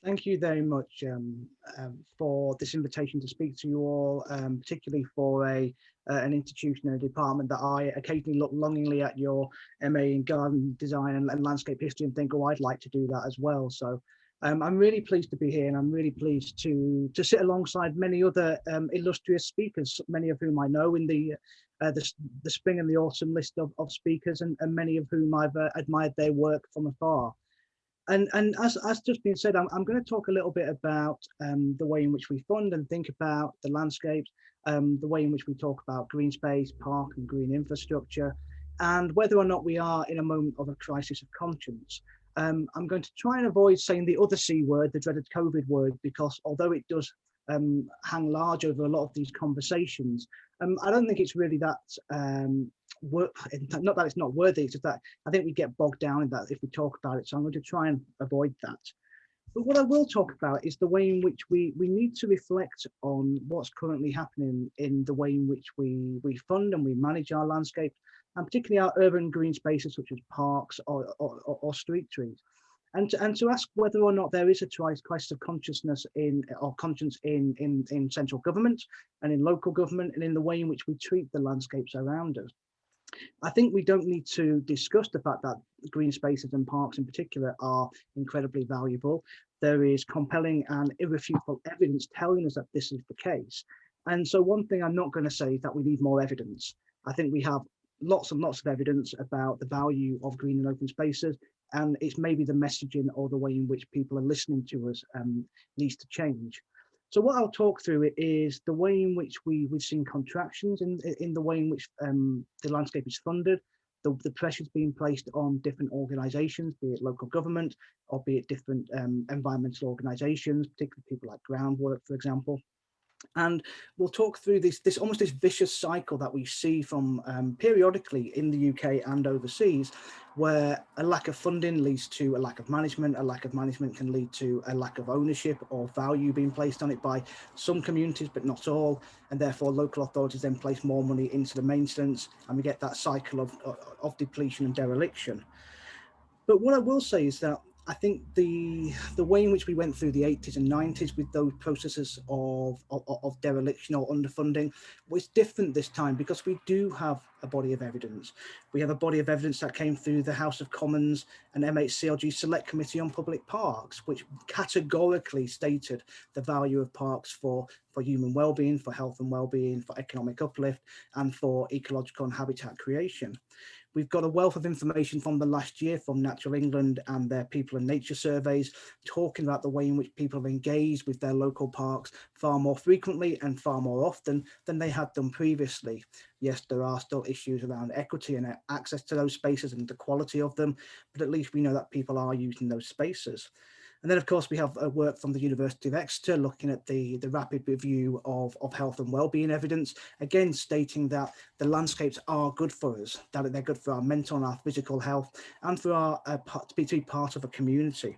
Thank you very much for this invitation to speak to you all, particularly for an institution and a department that I occasionally look longingly at your MA in garden design and landscape history and think, oh, I'd like to do that as well. So I'm really pleased to be here, and I'm really pleased to sit alongside many other illustrious speakers, many of whom I know in the spring and the autumn list of speakers, and many of whom I've admired their work from afar. And as just been said, I'm going to talk a little bit about the way in which we fund and think about the landscapes, the way in which we talk about green space, park and green infrastructure, and whether or not we are in a moment of a crisis of conscience. I'm going to try and avoid saying the other C word, the dreaded COVID word, because although it does hang large over a lot of these conversations, I don't think it's really that not that it's not worthy, it's just that I think we get bogged down in that if we talk about it. So I'm going to try and avoid that. But what I will talk about is the way in which we need to reflect on what's currently happening in the way in which we fund and we manage our landscape, and particularly our urban green spaces such as parks or street trees. And to ask whether or not there is a crisis of consciousness or conscience in central government and in local government and in the way in which we treat the landscapes around us. I think we don't need to discuss the fact that green spaces and parks in particular are incredibly valuable. There is compelling and irrefutable evidence telling us that this is the case. And so one thing I'm not going to say is that we need more evidence. I think we have lots and lots of evidence about the value of green and open spaces, and it's maybe the messaging or the way in which people are listening to us needs to change. So what I'll talk through is the way in which we've seen contractions in the way in which the landscape is funded, the pressures being placed on different organisations, be it local government or be it different environmental organisations, particularly people like Groundwork, for example. And we'll talk through this almost this vicious cycle that we see from periodically in the UK and overseas, where a lack of funding leads to a lack of management. A lack of management can lead to a lack of ownership or value being placed on it by some communities, but not all. And therefore, local authorities then place more money into the maintenance, and we get that cycle of depletion and dereliction. But what I will say is that I think the way in which we went through the 80s and 90s with those processes of dereliction or underfunding was different this time, because we do have a body of evidence. We have a body of evidence that came through the House of Commons and MHCLG Select Committee on Public Parks, which categorically stated the value of parks for human well-being, for health and well-being, for economic uplift, and for ecological and habitat creation. We've got a wealth of information from the last year from Natural England and their people and nature surveys, talking about the way in which people have engaged with their local parks far more frequently and far more often than they had done previously. Yes, there are still issues around equity and access to those spaces and the quality of them, but at least we know that people are using those spaces. And then, of course, we have work from the University of Exeter looking at the rapid review of health and wellbeing evidence, again stating that the landscapes are good for us, that they're good for our mental and our physical health, and for our to be part of a community.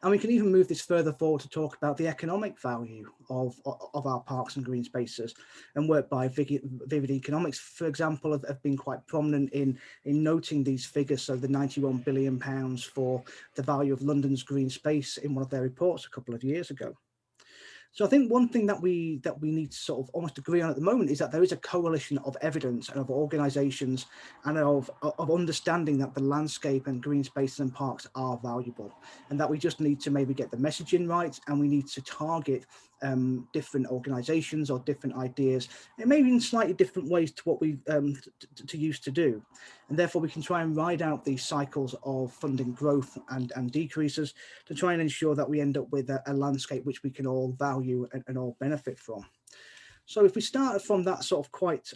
And we can even move this further forward to talk about the economic value of our parks and green spaces. And work by Vivid Economics, for example, have been quite prominent in noting these figures. So the £91 billion for the value of London's green space in one of their reports a couple of years ago. So I think one thing that we need to sort of almost agree on at the moment is that there is a coalition of evidence and of organisations and of understanding that the landscape and green spaces and parks are valuable, and that we just need to maybe get the messaging right, and we need to target different organisations or different ideas, and maybe in slightly different ways to what we used to do. And therefore we can try and ride out these cycles of funding growth and decreases to try and ensure that we end up with a landscape which we can all value and all benefit from. So if we start from that sort of quite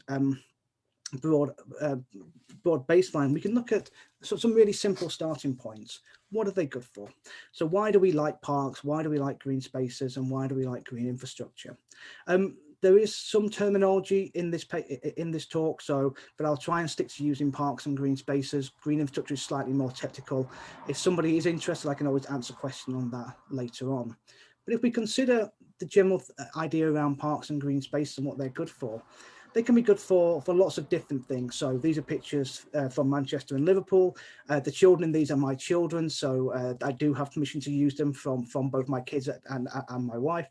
broad baseline, we can look at some really simple starting points. What are they good for? So why do we like parks? Why do we like green spaces? And why do we like green infrastructure? There is some terminology in this talk, but I'll try and stick to using parks and green spaces. Green infrastructure is slightly more technical. If somebody is interested, I can always answer a question on that later on. But if we consider the general idea around parks and green spaces and what they're good for, They can be good for lots of different things. So these are pictures from Manchester and Liverpool. The children in these are my children, so I do have permission to use them from both my kids and my wife.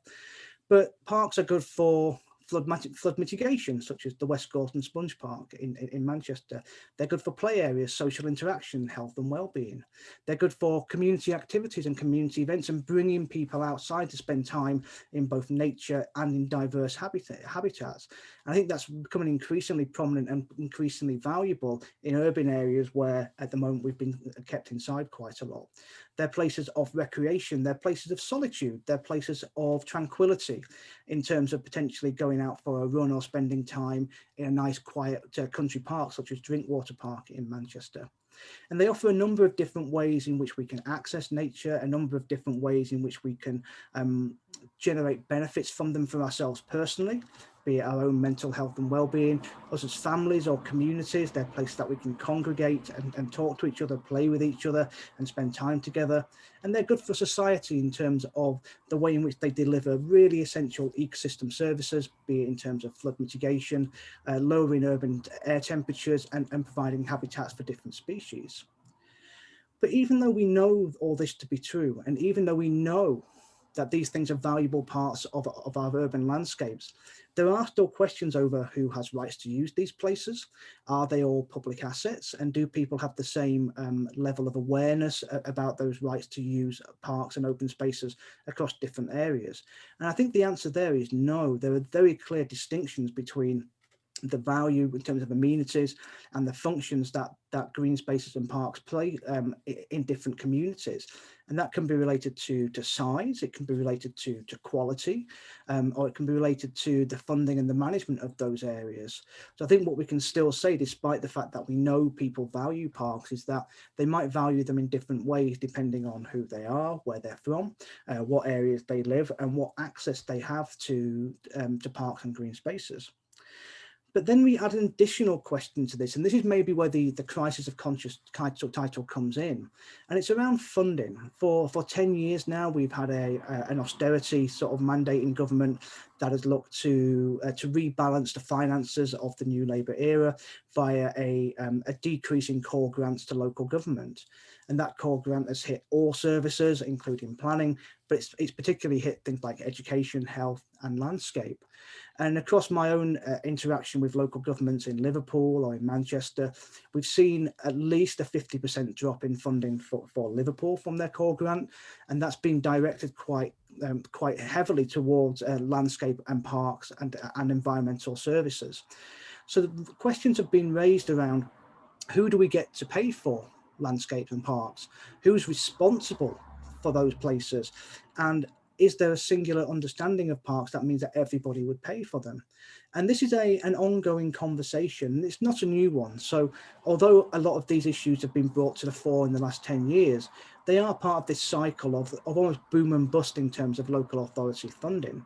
But parks are good for flood mitigation, such as the West Gorton Sponge Park in Manchester. They're good for play areas, social interaction, health and well-being. They're good for community activities and community events and bringing people outside to spend time in both nature and in diverse habitats. And I think that's becoming increasingly prominent and increasingly valuable in urban areas where at the moment we've been kept inside quite a lot. They're places of recreation, they're places of solitude, they're places of tranquility in terms of potentially going out for a run or spending time in a nice quiet country park such as Drinkwater Park in Manchester. And they offer a number of different ways in which we can access nature, a number of different ways in which we can generate benefits from them for ourselves personally, be it our own mental health and well-being, us as families or communities. They're places that we can congregate and talk to each other, play with each other and spend time together. And they're good for society in terms of the way in which they deliver really essential ecosystem services, be it in terms of flood mitigation, lowering urban air temperatures and providing habitats for different species. But even though we know all this to be true, and even though we know that these things are valuable parts of our urban landscapes, there are still questions over who has rights to use these places. Are they all public assets? And do people have the same level of awareness about those rights to use parks and open spaces across different areas? And I think the answer there is no. There are very clear distinctions between the value in terms of amenities and the functions that green spaces and parks play in different communities. And that can be related to size, it can be related to quality, or it can be related to the funding and the management of those areas. So I think what we can still say, despite the fact that we know people value parks, is that they might value them in different ways depending on who they are, where they're from, what areas they live, and what access they have to parks and green spaces. But then we add an additional question to this, and this is maybe where the crisis of conscious title comes in, and it's around funding. For 10 years now, we've had an austerity sort of mandate in government that has looked to rebalance the finances of the new Labour era via a decrease in core grants to local government. And that core grant has hit all services, including planning, but it's particularly hit things like education, health and landscape. And across my own interaction with local governments in Liverpool or in Manchester, we've seen at least a 50% drop in funding for Liverpool from their core grant. And that's been directed quite heavily towards landscape and parks and environmental services. So the questions have been raised around who do we get to pay for landscapes and parks? Who's responsible for those places? And is there a singular understanding of parks that means that everybody would pay for them? And this is an ongoing conversation. It's not a new one. So although a lot of these issues have been brought to the fore in the last 10 years, they are part of this cycle of almost boom and bust in terms of local authority funding.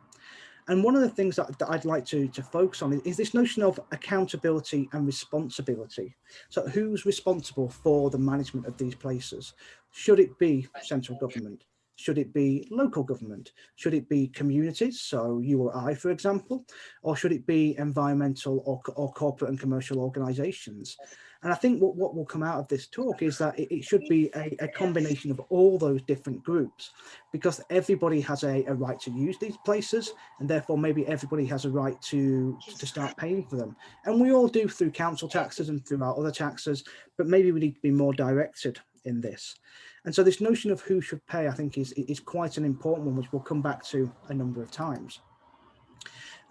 And one of the things that I'd like to focus on is this notion of accountability and responsibility. So who's responsible for the management of these places? Should it be central government? Should it be local government? Should it be communities, so you or I, for example? Or should it be environmental or corporate and commercial organisations? And I think what will come out of this talk is that it should be a combination of all those different groups, because everybody has a right to use these places, and therefore maybe everybody has a right to start paying for them. And we all do through council taxes and through our other taxes, but maybe we need to be more directed in this. And so this notion of who should pay, I think, is quite an important one, which we'll come back to a number of times.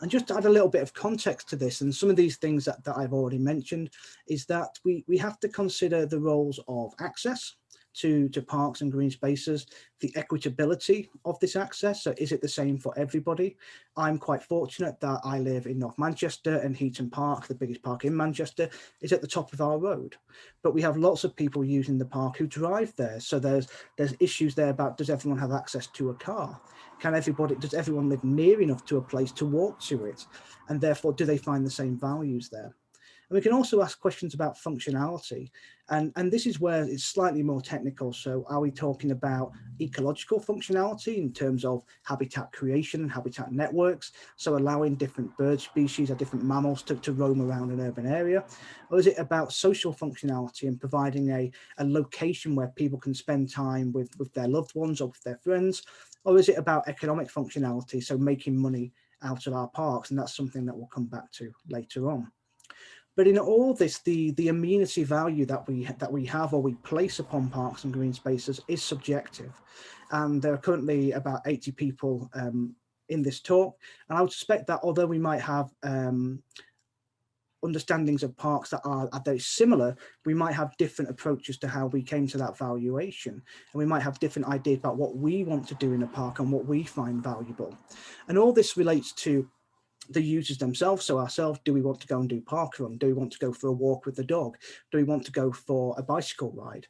And just to add a little bit of context to this, and some of these things that I've already mentioned, is that we have to consider the roles of access to parks and green spaces, the equitability of this access. So is it the same for everybody? I'm quite fortunate that I live in North Manchester, and Heaton Park, the biggest park in Manchester, is at the top of our road. But we have lots of people using the park who drive there. So there's issues there about, does everyone have access to a car? Does everyone live near enough to a place to walk to it? And therefore, do they find the same values there? And we can also ask questions about functionality. And this is where it's slightly more technical. So are we talking about ecological functionality in terms of habitat creation and habitat networks? So allowing different bird species or different mammals to roam around an urban area? Or is it about social functionality and providing a location where people can spend time with their loved ones or with their friends? Or is it about economic functionality, so making money out of our parks? And that's something that we'll come back to later on. But in all this, the amenity value that we have or we place upon parks and green spaces is subjective. And there are currently about 80 people in this talk. And I would suspect that although we might have understandings of parks that are very similar, we might have different approaches to how we came to that valuation. And we might have different ideas about what we want to do in a park and what we find valuable. And all this relates to the users themselves. So ourselves, do we want to go and do park run? Do we want to go for a walk with the dog? Do we want to go for a bicycle ride?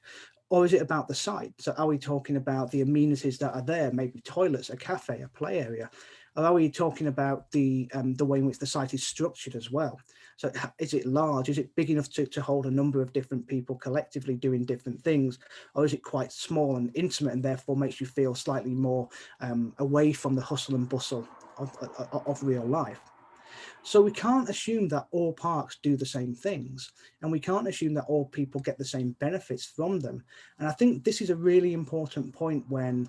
Or is it about the site? So are we talking about the amenities that are there, maybe toilets, a cafe, a play area? Or are we talking about the way in which the site is structured as well? So is it large? Is it big enough to hold a number of different people collectively doing different things? Or is it quite small and intimate and therefore makes you feel slightly more away from the hustle and bustle of real life? So we can't assume that all parks do the same things, and we can't assume that all people get the same benefits from them. And I think this is a really important point when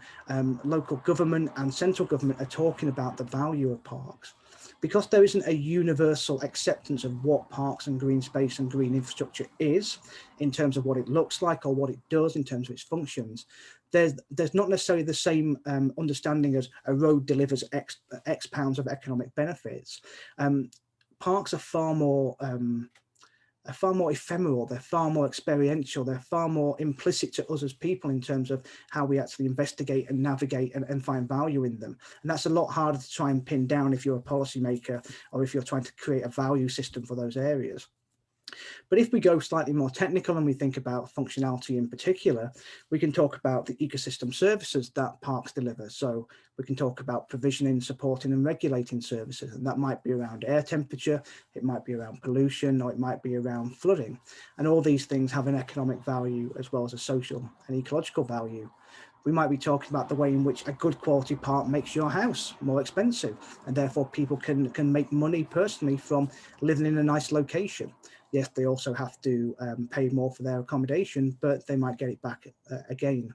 local government and central government are talking about the value of parks, because there isn't a universal acceptance of what parks and green space and green infrastructure is in terms of what it looks like or what it does in terms of its functions. There's not necessarily the same understanding as a road delivers X pounds of economic benefits. Parks are far more ephemeral, they're far more experiential, they're far more implicit to us as people in terms of how we actually investigate and navigate and find value in them. And that's a lot harder to try and pin down if you're a policymaker or if you're trying to create a value system for those areas. But if we go slightly more technical and we think about functionality in particular, we can talk about the ecosystem services that parks deliver. So we can talk about provisioning, supporting and regulating services, and that might be around air temperature, it might be around pollution, or it might be around flooding. And all these things have an economic value as well as a social and ecological value. We might be talking about the way in which a good quality park makes your house more expensive, and therefore people can make money personally from living in a nice location. Yes, they also have to pay more for their accommodation, but they might get it back again.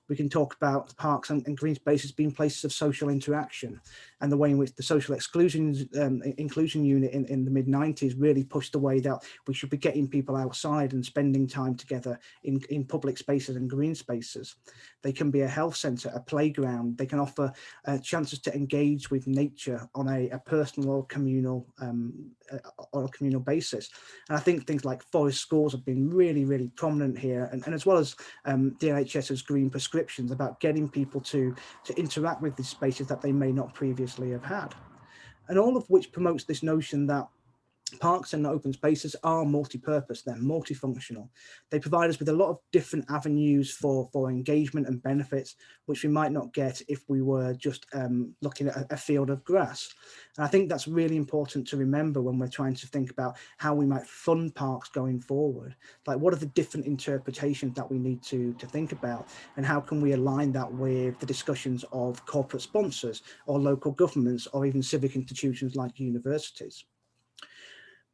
We can talk about parks and green spaces being places of social interaction, and the way in which the social inclusion unit in the mid-90s really pushed the way that we should be getting people outside and spending time together in public spaces and green spaces. They can be a health centre, a playground. They can offer chances to engage with nature on a personal or communal basis. And I think things like forest schools have been really, really prominent here, and as well as the NHS's green prescriptions about getting people to interact with these spaces that they may not previously have had. And all of which promotes this notion that parks and open spaces are multi-purpose, they're multifunctional. They provide us with a lot of different avenues for engagement and benefits, which we might not get if we were just looking at a field of grass. And I think that's really important to remember when we're trying to think about how we might fund parks going forward. Like, what are the different interpretations that we need to think about, and how can we align that with the discussions of corporate sponsors or local governments or even civic institutions like universities?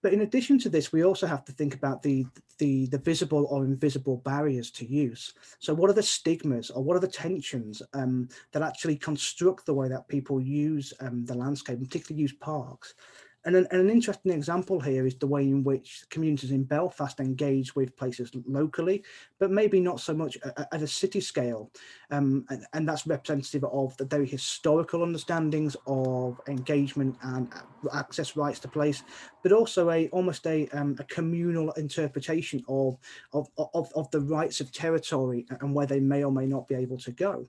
But in addition to this, we also have to think about the visible or invisible barriers to use. So what are the stigmas or what are the tensions that actually construct the way that people use the landscape, and particularly use parks? And an interesting example here is the way in which communities in Belfast engage with places locally, but maybe not so much at a city scale. And that's representative of the very historical understandings of engagement and access rights to place, but also almost a communal interpretation of the rights of territory and where they may or may not be able to go.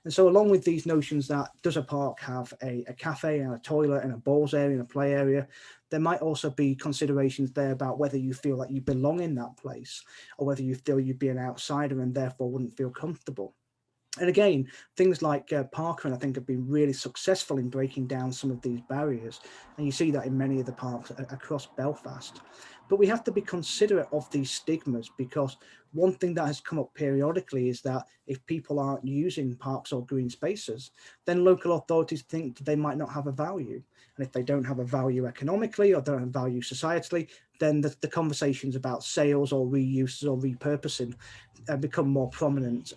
And so along with these notions that does a park have a cafe and a toilet and a balls area and a play area, there might also be considerations there about whether you feel that you belong in that place or whether you feel you'd be an outsider and therefore wouldn't feel comfortable. And again, things like Parker, and I think, have been really successful in breaking down some of these barriers. And you see that in many of the parks across Belfast. But we have to be considerate of these stigmas, because one thing that has come up periodically is that if people aren't using parks or green spaces, then local authorities think they might not have a value. And if they don't have a value economically or don't have value societally, then the conversations about sales or reuse or repurposing become more prominent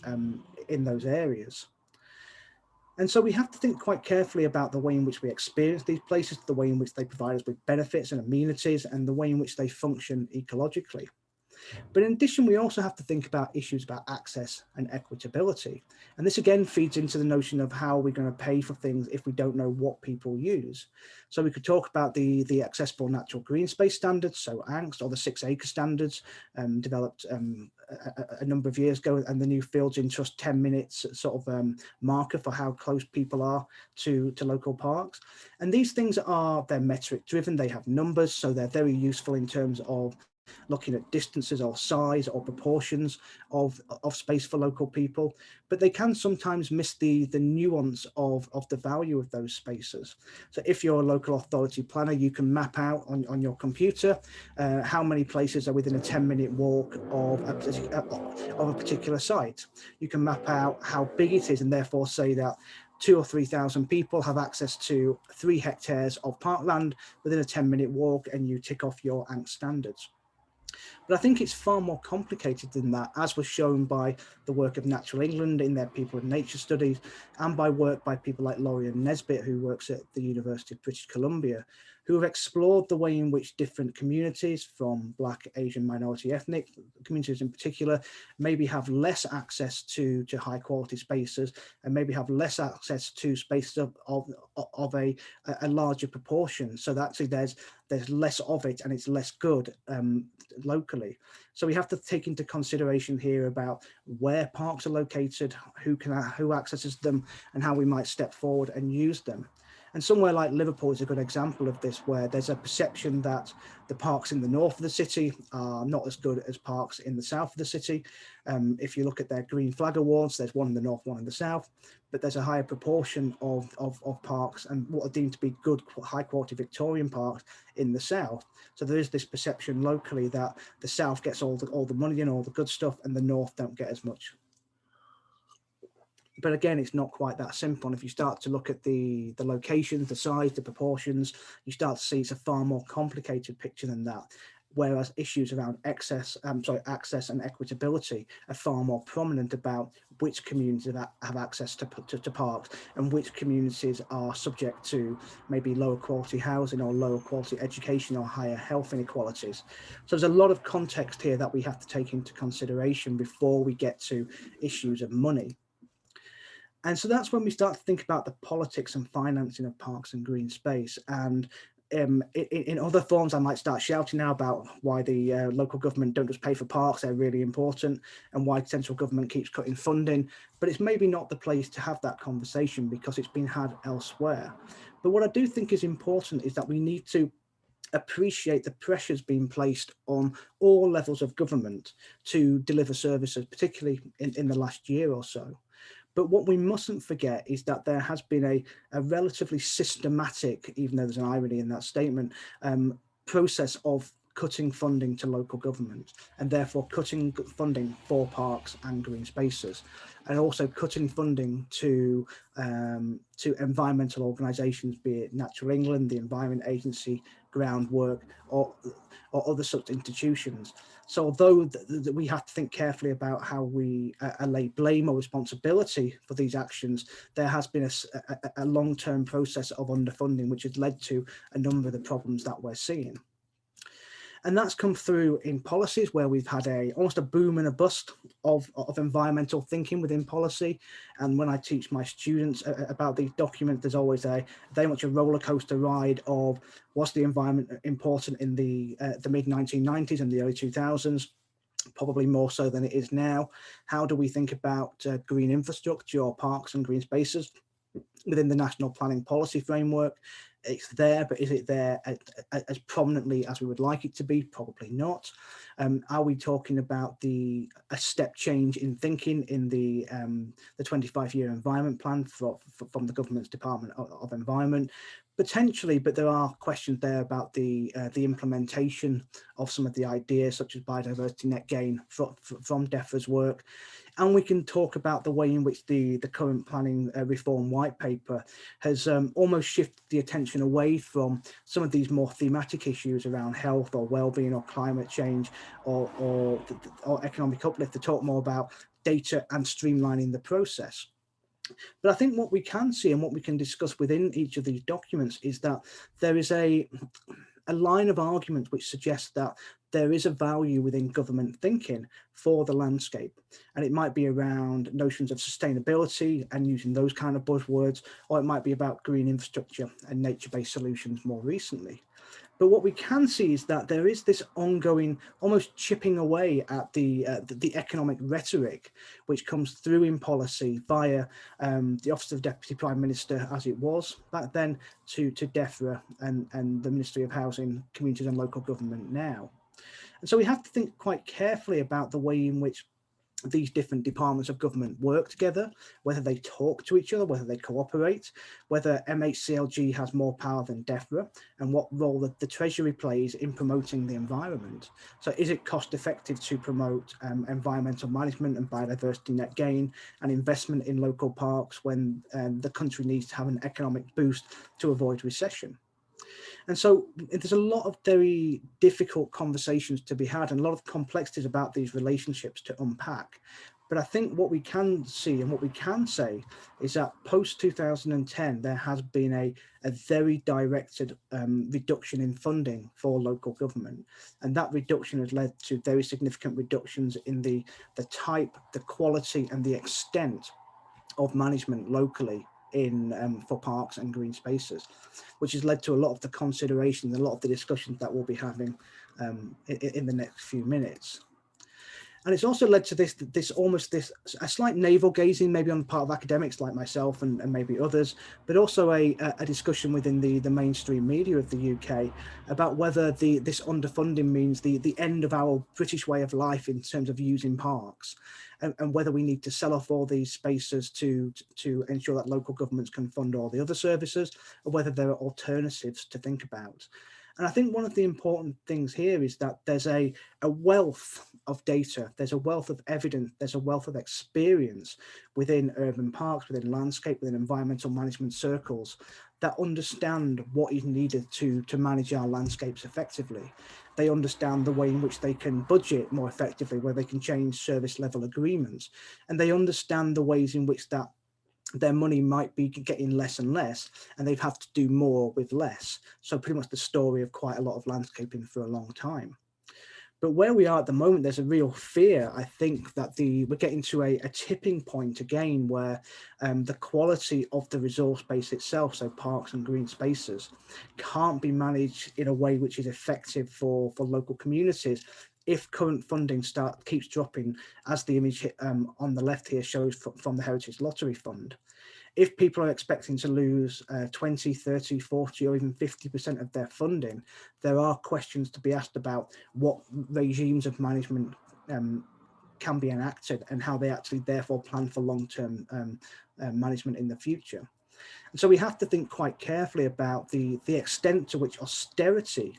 in those areas. And so we have to think quite carefully about the way in which we experience these places, the way in which they provide us with benefits and amenities, and the way in which they function ecologically. But in addition, we also have to think about issues about access and equitability. And this again feeds into the notion of how we're going to pay for things if we don't know what people use. So we could talk about the accessible natural green space standards, so ANCST, or the 6 acre standards developed a number of years ago, and the new Fields in Trust 10 minutes sort of marker for how close people are to local parks. And these things they're metric driven, they have numbers, so they're very useful in terms of looking at distances or size or proportions of space for local people, but they can sometimes miss the nuance of the value of those spaces. So if you're a local authority planner, you can map out on your computer how many places are within a 10-minute walk of a particular site. You can map out how big it is and therefore say that 2,000 or 3,000 people have access to 3 hectares of parkland within a 10-minute walk, and you tick off your ANCST standards. But I think it's far more complicated than that, as was shown by the work of Natural England in their People and Nature studies, and by work by people like Lorian Nesbitt, who works at the University of British Columbia, who have explored the way in which different communities, from Black, Asian, minority ethnic communities in particular, maybe have less access to high quality spaces, and maybe have less access to spaces of a larger proportion. So that actually there's less of it and it's less good locally. So we have to take into consideration here about where parks are located, who accesses them, and how we might step forward and use them. And somewhere like Liverpool is a good example of this, where there's a perception that the parks in the north of the city are not as good as parks in the south of the city. If you look at their Green Flag Awards, there's one in the north, one in the south, but there's a higher proportion of parks and what are deemed to be good, high quality Victorian parks in the south. So there is this perception locally that the south gets all the money and all the good stuff, and the north don't get as much. But again, it's not quite that simple. And if you start to look at the locations, the size, the proportions, you start to see it's a far more complicated picture than that. Whereas issues around access and equitability are far more prominent about which communities have access to parks, and which communities are subject to maybe lower quality housing or lower quality education or higher health inequalities. So there's a lot of context here that we have to take into consideration before we get to issues of money. And so that's when we start to think about the politics and financing of parks and green space. And in other forms, I might start shouting now about why the local government don't just pay for parks, they're really important, and why central government keeps cutting funding. But it's maybe not the place to have that conversation, because it's been had elsewhere. But what I do think is important is that we need to appreciate the pressures being placed on all levels of government to deliver services, particularly in the last year or so. But what we mustn't forget is that there has been a relatively systematic, even though there's an irony in that statement, process of cutting funding to local government, and therefore cutting funding for parks and green spaces, and also cutting funding to environmental organisations, be it Natural England, the Environment Agency, Groundwork, or other such institutions. So although we have to think carefully about how we lay blame or responsibility for these actions, there has been a long-term process of underfunding, which has led to a number of the problems that we're seeing. And that's come through in policies where we've had almost a boom and a bust of environmental thinking within policy. And when I teach my students about these documents, there's always very much a roller coaster ride of was the environment important in the mid-1990s and the early 2000s, probably more so than it is now. How do we think about green infrastructure or parks and green spaces within the national planning policy framework? It's there, but is it there as prominently as we would like it to be? Probably not. Are we talking about a step change in thinking in the 25-year environment plan from the government's Department of Environment? Potentially, but there are questions there about the implementation of some of the ideas, such as biodiversity net gain from DEFRA's work. And we can talk about the way in which the current planning reform white paper has almost shifted the attention away from some of these more thematic issues around health or well-being or climate change or economic uplift, to talk more about data and streamlining the process. But I think what we can see and what we can discuss within each of these documents is that there is a line of argument which suggests that there is a value within government thinking for the landscape. And it might be around notions of sustainability and using those kind of buzzwords, or it might be about green infrastructure and nature-based solutions more recently. But what we can see is that there is this ongoing, almost chipping away at the economic rhetoric, which comes through in policy via the Office of Deputy Prime Minister, as it was back then, to DEFRA and the Ministry of Housing, Communities and Local Government now. And so we have to think quite carefully about the way in which these different departments of government work together, whether they talk to each other, whether they cooperate, whether MHCLG has more power than DEFRA, and what role the Treasury plays in promoting the environment. So is it cost effective to promote environmental management and biodiversity net gain and investment in local parks when the country needs to have an economic boost to avoid recession? And so there's a lot of very difficult conversations to be had and a lot of complexities about these relationships to unpack. But I think what we can see and what we can say is that post 2010, there has been a very directed reduction in funding for local government. And that reduction has led to very significant reductions in the type, the quality and the extent of management locally for parks and green spaces, which has led to a lot of the considerations, a lot of the discussions that we'll be having in the next few minutes. And it's also led to this a slight navel gazing, maybe on the part of academics like myself and maybe others, but also a discussion within the mainstream media of the UK about whether this underfunding means the end of our British way of life in terms of using parks, and whether we need to sell off all these spaces to ensure that local governments can fund all the other services, or whether there are alternatives to think about. And I think one of the important things here is that there's a wealth of data, there's a wealth of evidence, there's a wealth of experience within urban parks, within landscape, within environmental management circles that understand what is needed to manage our landscapes effectively. They understand the way in which they can budget more effectively, where they can change service level agreements, and they understand the ways in which that their money might be getting less and less, and they've had to do more with less. So pretty much the story of quite a lot of landscaping for a long time. But where we are at the moment, there's a real fear, I think, that we're getting to a tipping point again where the quality of the resource base itself, so parks and green spaces, can't be managed in a way which is effective for local communities if current funding keeps dropping, as the image on the left here shows from the Heritage Lottery Fund. If people are expecting to lose 20, 30, 40 or even 50% of their funding, there are questions to be asked about what regimes of management can be enacted and how they actually therefore plan for long-term management in the future. And so we have to think quite carefully about the extent to which austerity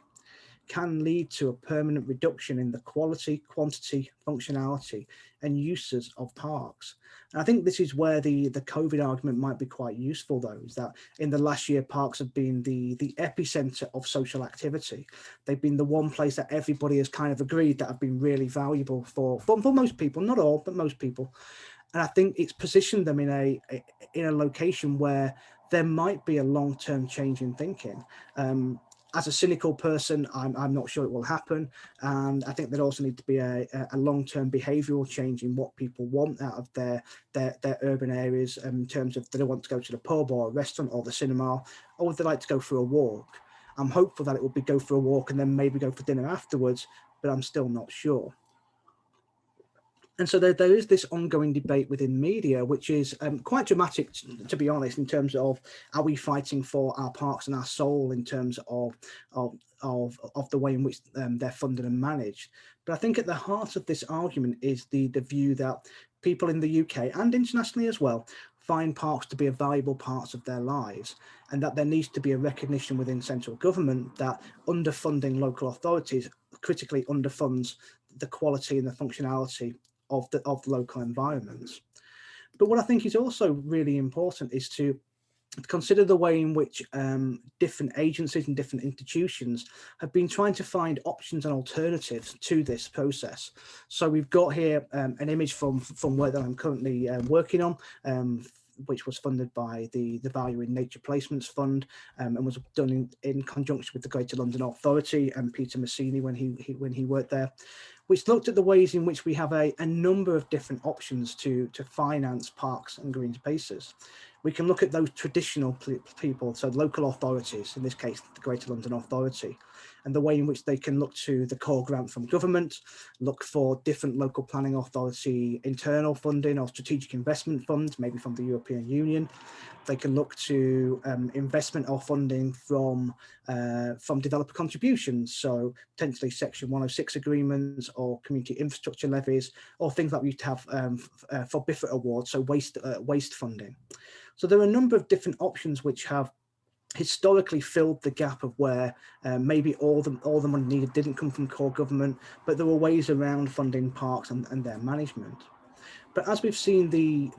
can lead to a permanent reduction in the quality, quantity, functionality and uses of parks. And I think this is where the COVID argument might be quite useful, though, is that in the last year, parks have been the epicenter of social activity. They've been the one place that everybody has kind of agreed that have been really valuable for most people, not all, but most people. And I think it's positioned them in a location where there might be a long-term change in thinking. As a cynical person, I'm not sure it will happen. And I think there also needs to be a long-term behavioural change in what people want out of their urban areas in terms of, do they want to go to the pub or a restaurant or the cinema, or would they like to go for a walk? I'm hopeful that it will be go for a walk and then maybe go for dinner afterwards, but I'm still not sure. And so there is this ongoing debate within media, which is quite dramatic, to be honest, in terms of, are we fighting for our parks and our soul in terms of the way in which they're funded and managed. But I think at the heart of this argument is the view that people in the UK and internationally as well find parks to be a valuable part of their lives, and that there needs to be a recognition within central government that underfunding local authorities critically underfunds the quality and the functionality of the local environments. But what I think is also really important is to consider the way in which different agencies and different institutions have been trying to find options and alternatives to this process. So we've got here an image from work that I'm currently working on, which was funded by the Value in Nature Placements Fund, and was done in conjunction with the Greater London Authority and Peter Massini when he worked there, which looked at the ways in which we have a number of different options to finance parks and green spaces. We can look at those traditional people, so local authorities, in this case, the Greater London Authority, and the way in which they can look to the core grant from government, look for different local planning authority internal funding or strategic investment funds, maybe from the European Union. They can look to investment or funding from developer contributions, so potentially Section 106 agreements or community infrastructure levies, or things like we used to have for BIFRA awards, so waste funding. So there are a number of different options which have historically filled the gap of where maybe all the money needed didn't come from core government, but there were ways around funding parks and their management. But as we've seen the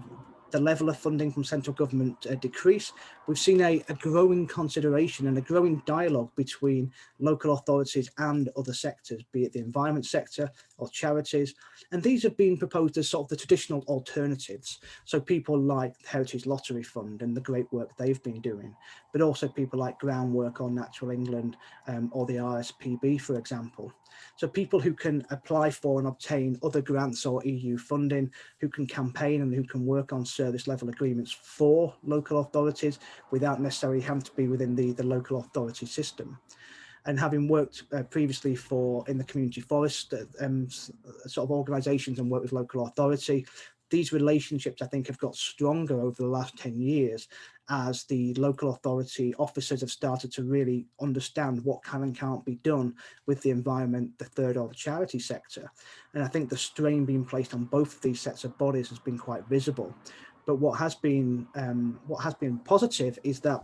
level of funding from central government decrease, we've seen a growing consideration and a growing dialogue between local authorities and other sectors, be it the environment sector or charities. And these have been proposed as sort of the traditional alternatives. So people like the Heritage Lottery Fund and the great work they've been doing, but also people like Groundwork or Natural England or the RSPB, for example. So people who can apply for and obtain other grants or EU funding, who can campaign and who can work on service level agreements for local authorities without necessarily having to be within the local authority system. And having worked previously in the community forest sort of organisations and worked with local authority, these relationships, I think, have got stronger over the last 10 years as the local authority officers have started to really understand what can and can't be done with the environment, the third or the charity sector. And I think the strain being placed on both of these sets of bodies has been quite visible. But what has been positive is that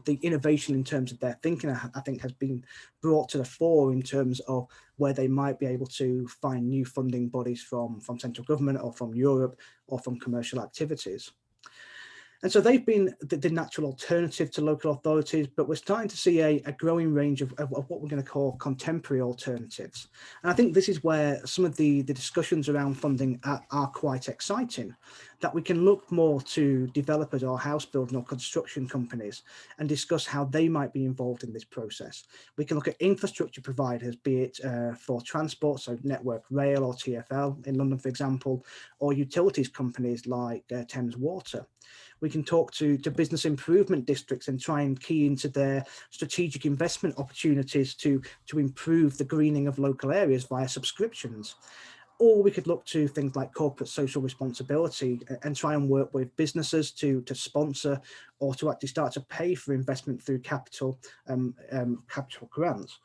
the innovation in terms of their thinking, I think, has been brought to the fore in terms of where they might be able to find new funding bodies from central government or from Europe or from commercial activities. And so they've been the natural alternative to local authorities, but we're starting to see a growing range of what we're going to call contemporary alternatives. And I think this is where some of the discussions around funding are quite exciting, that we can look more to developers or house building or construction companies and discuss how they might be involved in this process. We can look at infrastructure providers, be it for transport, so Network Rail or TfL in London, for example, or utilities companies like Thames Water. We can talk to business improvement districts and try and key into their strategic investment opportunities to improve the greening of local areas via subscriptions. Or we could look to things like corporate social responsibility and try and work with businesses to sponsor or to actually start to pay for investment through capital grants.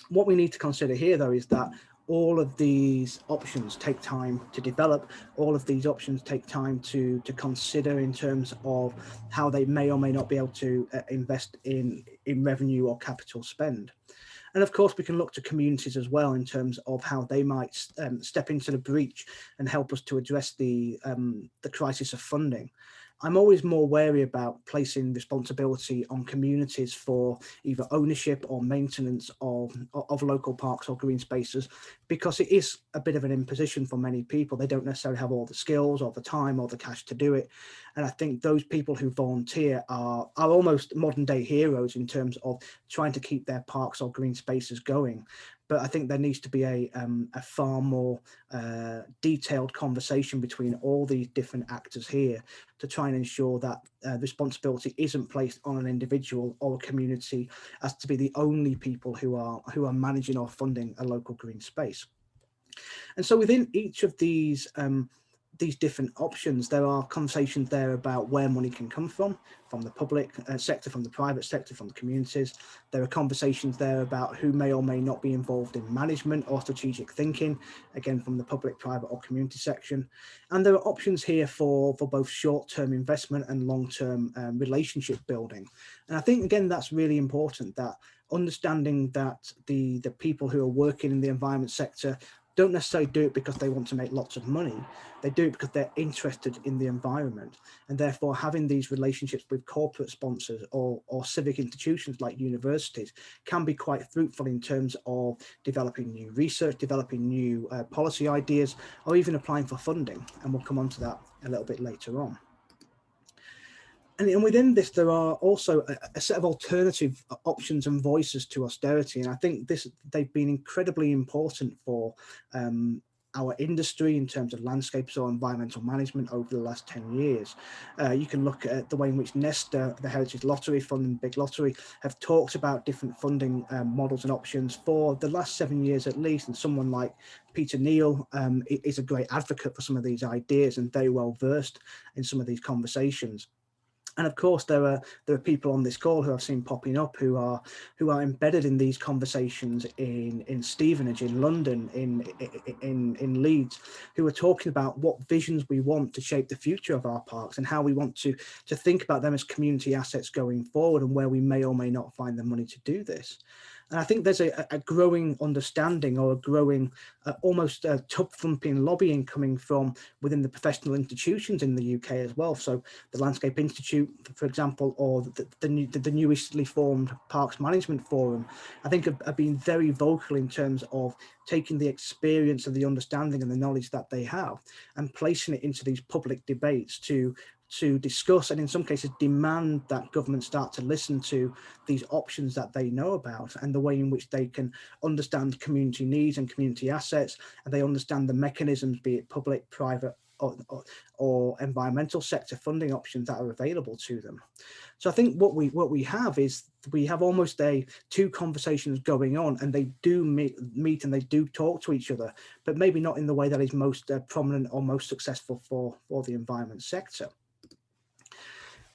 What we need to consider here, though, is that all of these options take time to develop. All of these options take time to consider in terms of how they may or may not be able to invest in revenue or capital spend. And of course, we can look to communities as well in terms of how they might step into the breach and help us to address the crisis of funding. I'm always more wary about placing responsibility on communities for either ownership or maintenance of local parks or green spaces, because it is a bit of an imposition for many people. They don't necessarily have all the skills or the time or the cash to do it. And I think those people who volunteer are almost modern day heroes in terms of trying to keep their parks or green spaces going. But I think there needs to be a far more detailed conversation between all these different actors here to try and ensure that responsibility isn't placed on an individual or a community as to be the only people who are managing or funding a local green space. And so within each of these different options, there are conversations there about where money can come from the public sector, from the private sector, from the communities. There are conversations there about who may or may not be involved in management or strategic thinking, again, from the public, private or community section. And there are options here for both short-term investment and long-term relationship building. And I think, again, that's really important, that understanding that the people who are working in the environment sector don't necessarily do it because they want to make lots of money. They do it because they're interested in the environment, and therefore having these relationships with corporate sponsors or civic institutions like universities can be quite fruitful in terms of developing new research, developing new policy ideas, or even applying for funding. And we'll come on to that a little bit later on. And within this, there are also a set of alternative options and voices to austerity. And I think they've been incredibly important for our industry in terms of landscapes or environmental management over the last 10 years. You can look at the way in which Nesta, the Heritage Lottery Fund and Big Lottery, have talked about different funding models and options for the last 7 years at least. And someone like Peter Neal is a great advocate for some of these ideas and very well versed in some of these conversations. And of course, there are people on this call who I've seen popping up who are embedded in these conversations in Stevenage, in London, in Leeds, who are talking about what visions we want to shape the future of our parks and how we want to think about them as community assets going forward, and where we may or may not find the money to do this. And I think there's a growing understanding, or a growing almost tub thumping lobbying coming from within the professional institutions in the UK as well. So the Landscape Institute, for example, or the newly formed Parks Management Forum, I think have been very vocal in terms of taking the experience and the understanding and the knowledge that they have and placing it into these public debates to discuss, and in some cases demand, that government start to listen to these options that they know about, and the way in which they can understand community needs and community assets, and they understand the mechanisms, be it public, private or environmental sector funding options that are available to them. So I think what we have is we have almost two conversations going on, and they do meet and they do talk to each other, but maybe not in the way that is most prominent or most successful for the environment sector.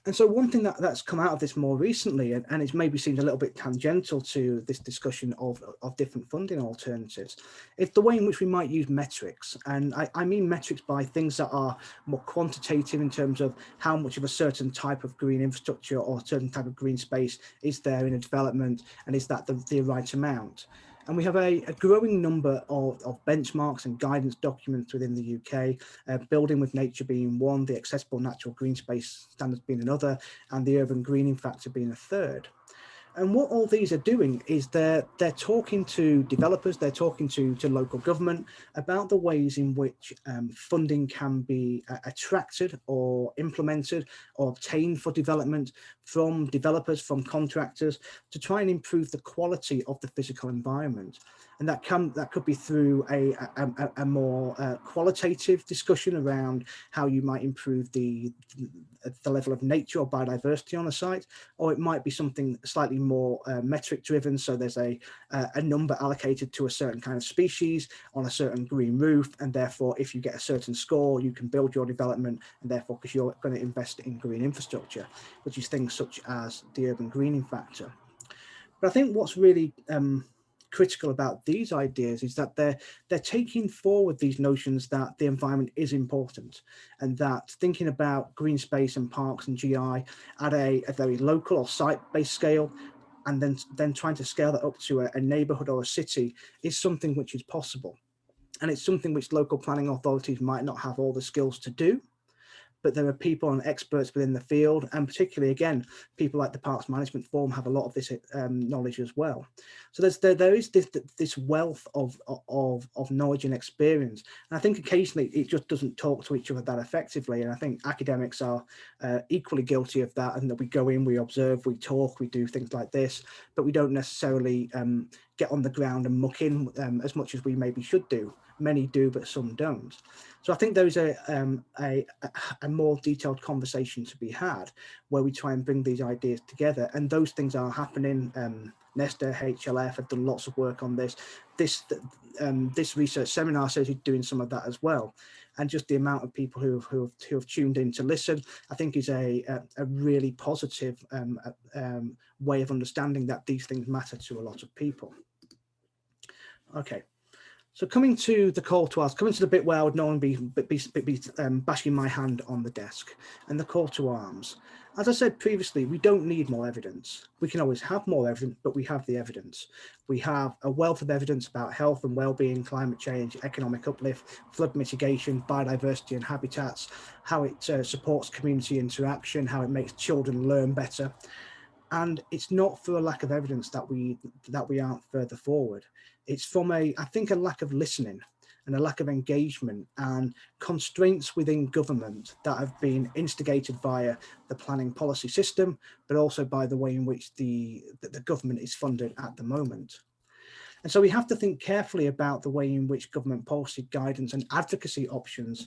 And so one thing that's come out of this more recently, and it's maybe seemed a little bit tangential to this discussion of different funding alternatives, is the way in which we might use metrics. And I mean metrics by things that are more quantitative in terms of how much of a certain type of green infrastructure or a certain type of green space is there in a development, and is that the right amount. And we have a growing number of benchmarks and guidance documents within the UK, Building with Nature being one, the Accessible Natural Green Space Standards being another, and the Urban Greening Factor being a third. And what all these are doing is they're talking to developers, they're talking to local government about the ways in which funding can be attracted or implemented or obtained for development from developers, from contractors, to try and improve the quality of the physical environment. And that could be through a more qualitative discussion around how you might improve the level of nature or biodiversity on a site, or it might be something slightly more metric driven. So there's a number allocated to a certain kind of species on a certain green roof, and therefore if you get a certain score, you can build your development, and therefore because you're going to invest in green infrastructure, which is things such as the urban greening factor. But I think what's really critical about these ideas is that they're taking forward these notions that the environment is important, and that thinking about green space and parks and GI at a very local or site-based scale, and then trying to scale that up to a neighborhood or a city, is something which is possible. And it's something which local planning authorities might not have all the skills to do, but there are people and experts within the field, and particularly, again, people like the Parks Management Forum have a lot of this knowledge as well. So there is this wealth of knowledge and experience, and I think occasionally it just doesn't talk to each other that effectively. And I think academics are equally guilty of that, and that we go in, we observe, we talk, we do things like this, but we don't necessarily get on the ground and muck in as much as we maybe should do. Many do, but some don't. So I think there is a more detailed conversation to be had, where we try and bring these ideas together, and those things are happening Nesta, HLF have done lots of work on this. This research seminar says he's doing some of that as well. And just the amount of people who have tuned in to listen, I think is a really positive way of understanding that these things matter to a lot of people. Okay. So coming to the call to arms, coming to the bit where I would normally be bashing my hand on the desk, and the call to arms. As I said previously, we don't need more evidence. We can always have more evidence, but we have the evidence. We have a wealth of evidence about health and well-being, climate change, economic uplift, flood mitigation, biodiversity and habitats, how it supports community interaction, how it makes children learn better. And it's not for a lack of evidence that we aren't further forward. It's from I think a lack of listening and a lack of engagement and constraints within government that have been instigated via the planning policy system, but also by the way in which the government is funded at the moment. And so we have to think carefully about the way in which government policy guidance and advocacy options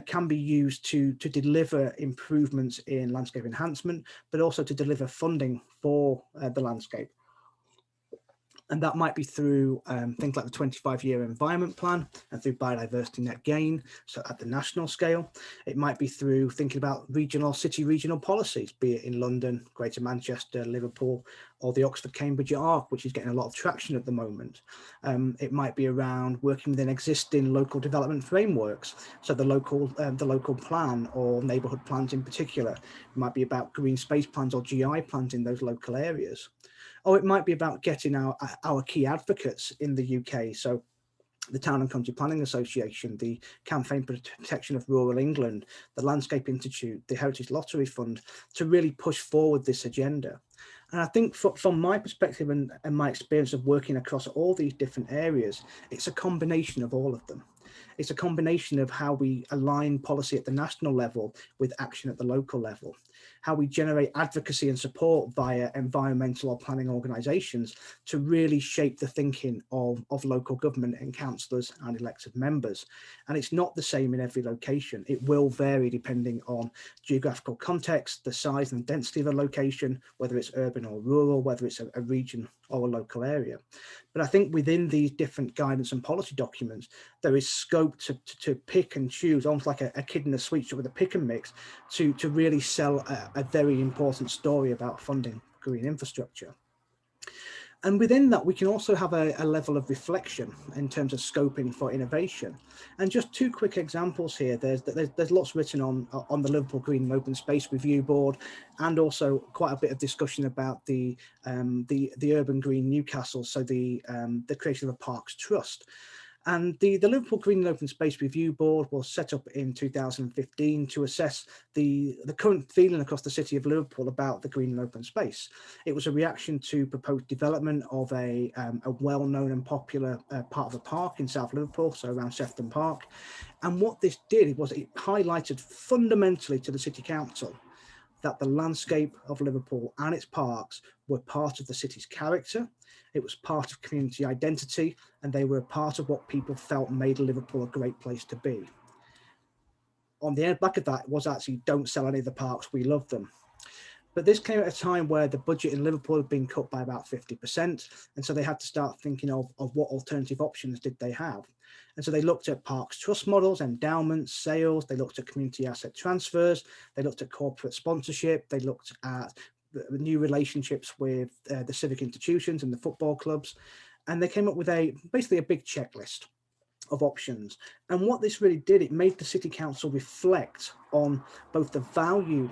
can be used to deliver improvements in landscape enhancement, but also to deliver funding for the landscape. And that might be through things like the 25-year environment plan and through biodiversity net gain, so at the national scale. It might be through thinking about regional policies, be it in London, Greater Manchester, Liverpool, or the Oxford-Cambridge arc, which is getting a lot of traction at the moment. It might be around working within existing local development frameworks, so the local plan or neighbourhood plans in particular. It might be about green space plans or GI plans in those local areas. Or it might be about getting our key advocates in the UK, so the Town and Country Planning Association, the Campaign for Protection of Rural England, the Landscape Institute, the Heritage Lottery Fund, to really push forward this agenda. And I think from my perspective and my experience of working across all these different areas, it's a combination of all of them. It's a combination of how we align policy at the national level with action at the local level, how we generate advocacy and support via environmental or planning organisations to really shape the thinking of local government and councillors and elected members. And it's not the same in every location. It will vary depending on geographical context, the size and density of a location, whether it's urban or rural, whether it's a region or a local area. But I think within these different guidance and policy documents, there is scope to pick and choose, almost like a kid in a sweet shop with a pick and mix, to really sell a very important story about funding green infrastructure. And within that, we can also have a level of reflection in terms of scoping for innovation. And just two quick examples here. There's lots written on the Liverpool Green and Open Space Review Board, and also quite a bit of discussion about the Urban Green Newcastle, so the creation of a Parks Trust. And the Liverpool Green and Open Space Review Board was set up in 2015 to assess the current feeling across the city of Liverpool about the green and open space. It was a reaction to proposed development of a well-known and popular part of the park in South Liverpool, so around Sefton Park. And what this did was it highlighted fundamentally to the City Council that the landscape of Liverpool and its parks were part of the city's character. It was part of community identity, and they were a part of what people felt made Liverpool a great place to be. On the back of that was actually, don't sell any of the parks, we love them. But this came at a time where the budget in Liverpool had been cut by about 50%. And so they had to start thinking of what alternative options did they have. And so they looked at parks trust models, endowments, sales. They looked at community asset transfers. They looked at corporate sponsorship. They looked at new relationships with the civic institutions and the football clubs. And they came up with basically a big checklist of options. And what this really did, it made the City Council reflect on both the value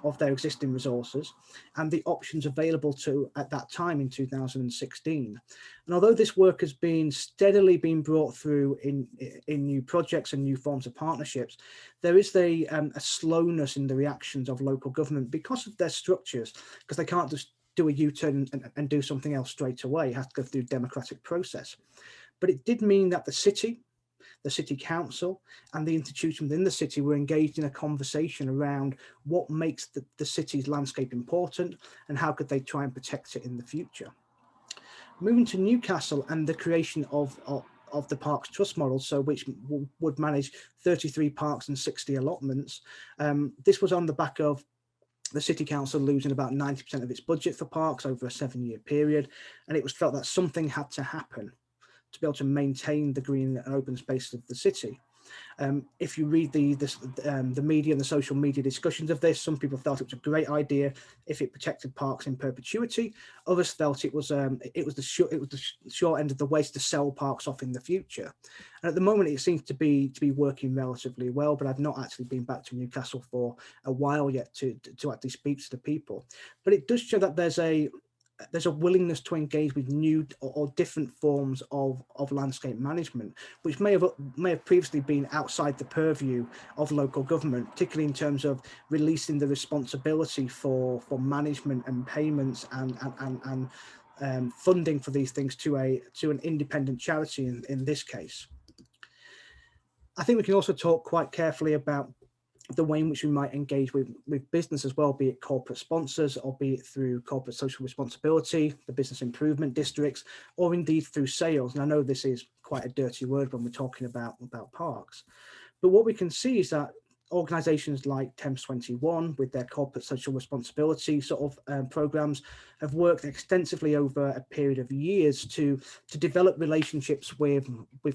of their existing resources and the options available to at that time in 2016. And although this work has been steadily being brought through in new projects and new forms of partnerships, there is a slowness in the reactions of local government because of their structures, because they can't just do a U-turn and do something else straight away. It has to go through a democratic process. But it did mean that the City Council and the institutions within the city were engaged in a conversation around what makes the city's landscape important and how could they try and protect it in the future. Moving to Newcastle and the creation of the Parks Trust model, so which would manage 33 parks and 60 allotments. This was on the back of the city council losing about 90% of its budget for parks over a 7-year period, and it was felt that something had to happen to be able to maintain the green and open space of the city. If you read the media and the social media discussions of this, some people felt it was a great idea if it protected parks in perpetuity. Others felt it was the short end of the wedge to sell parks off in the future. And at the moment, it seems to be working relatively well. But I've not actually been back to Newcastle for a while yet to actually speak to the people. But it does show that there's a willingness to engage with new or different forms of landscape management, which may have previously been outside the purview of local government, particularly in terms of releasing the responsibility for management and payments and funding for these things to an independent charity in this case. I think we can also talk quite carefully about the way in which we might engage with business as well, be it corporate sponsors or be it through corporate social responsibility, the business improvement districts, or indeed through sales. And I know this is quite a dirty word when we're talking about parks, but what we can see is that organisations like Thames 21 with their corporate social responsibility sort of programs have worked extensively over a period of years to develop relationships with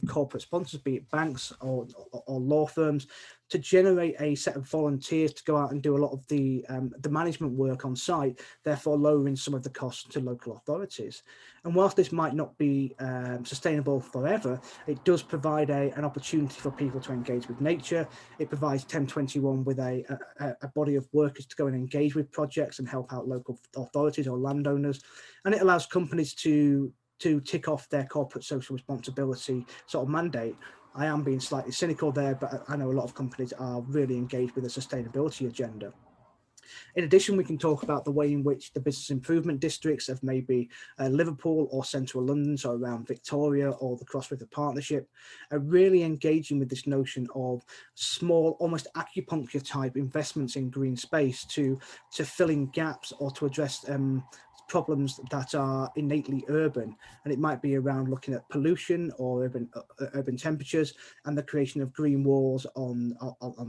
corporate sponsors, be it banks or law firms, to generate a set of volunteers to go out and do a lot of the management work on site, therefore lowering some of the costs to local authorities. And whilst this might not be sustainable forever, it does provide an opportunity for people to engage with nature. It provides Thames 21 with a body of workers to go and engage with projects and help out local authorities or landowners. And it allows companies to tick off their corporate social responsibility sort of mandate. I am being slightly cynical there, but I know a lot of companies are really engaged with a sustainability agenda. In addition, we can talk about the way in which the business improvement districts of maybe Liverpool or central London, so around Victoria or the Cross River Partnership, are really engaging with this notion of small, almost acupuncture type investments in green space to fill in gaps or to address problems that are innately urban. And it might be around looking at pollution or urban temperatures and the creation of green walls on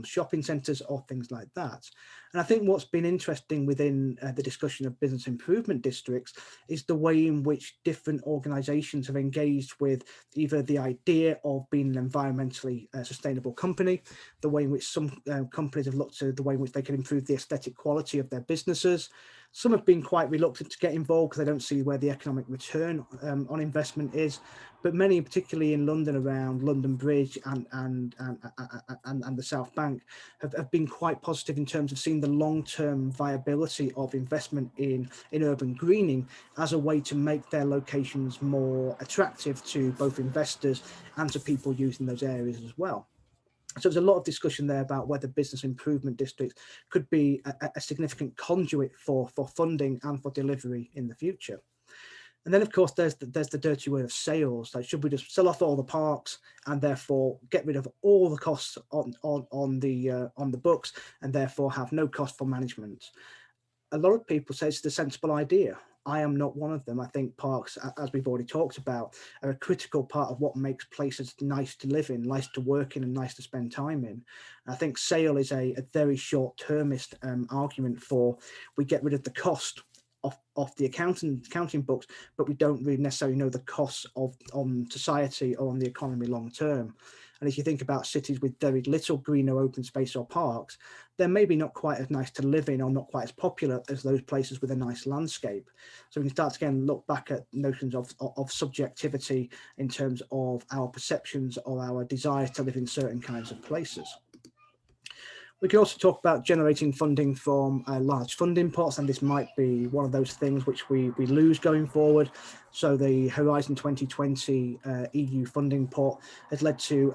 shopping centres or things like that. And I think what's been interesting within the discussion of business improvement districts is the way in which different organisations have engaged with either the idea of being an environmentally sustainable company, the way in which some companies have looked at the way in which they can improve the aesthetic quality of their businesses. Some have been quite reluctant to get involved because they don't see where the economic return on investment is, but many, particularly in London, around London Bridge and the South Bank, have been quite positive in terms of seeing the long-term viability of investment in urban greening as a way to make their locations more attractive to both investors and to people using those areas as well. So there's a lot of discussion there about whether business improvement districts could be a significant conduit for funding and for delivery in the future. And then, of course, there's the dirty word of sales. Like, should we just sell off all the parks and therefore get rid of all the costs on the books and therefore have no cost for management? A lot of people say it's the sensible idea. I am not one of them. I think parks, as we've already talked about, are a critical part of what makes places nice to live in, nice to work in, and nice to spend time in. I think sale is a very short-termist argument for we get rid of the cost of the accounting books, but we don't really necessarily know the costs on society or on the economy long term. And if you think about cities with very little green or open space or parks, they're maybe not quite as nice to live in or not quite as popular as those places with a nice landscape. So we can start to again look back at notions of subjectivity in terms of our perceptions or our desires to live in certain kinds of places. We can also talk about generating funding from large funding pots, and this might be one of those things which we lose going forward. So the Horizon 2020 EU funding pot has led to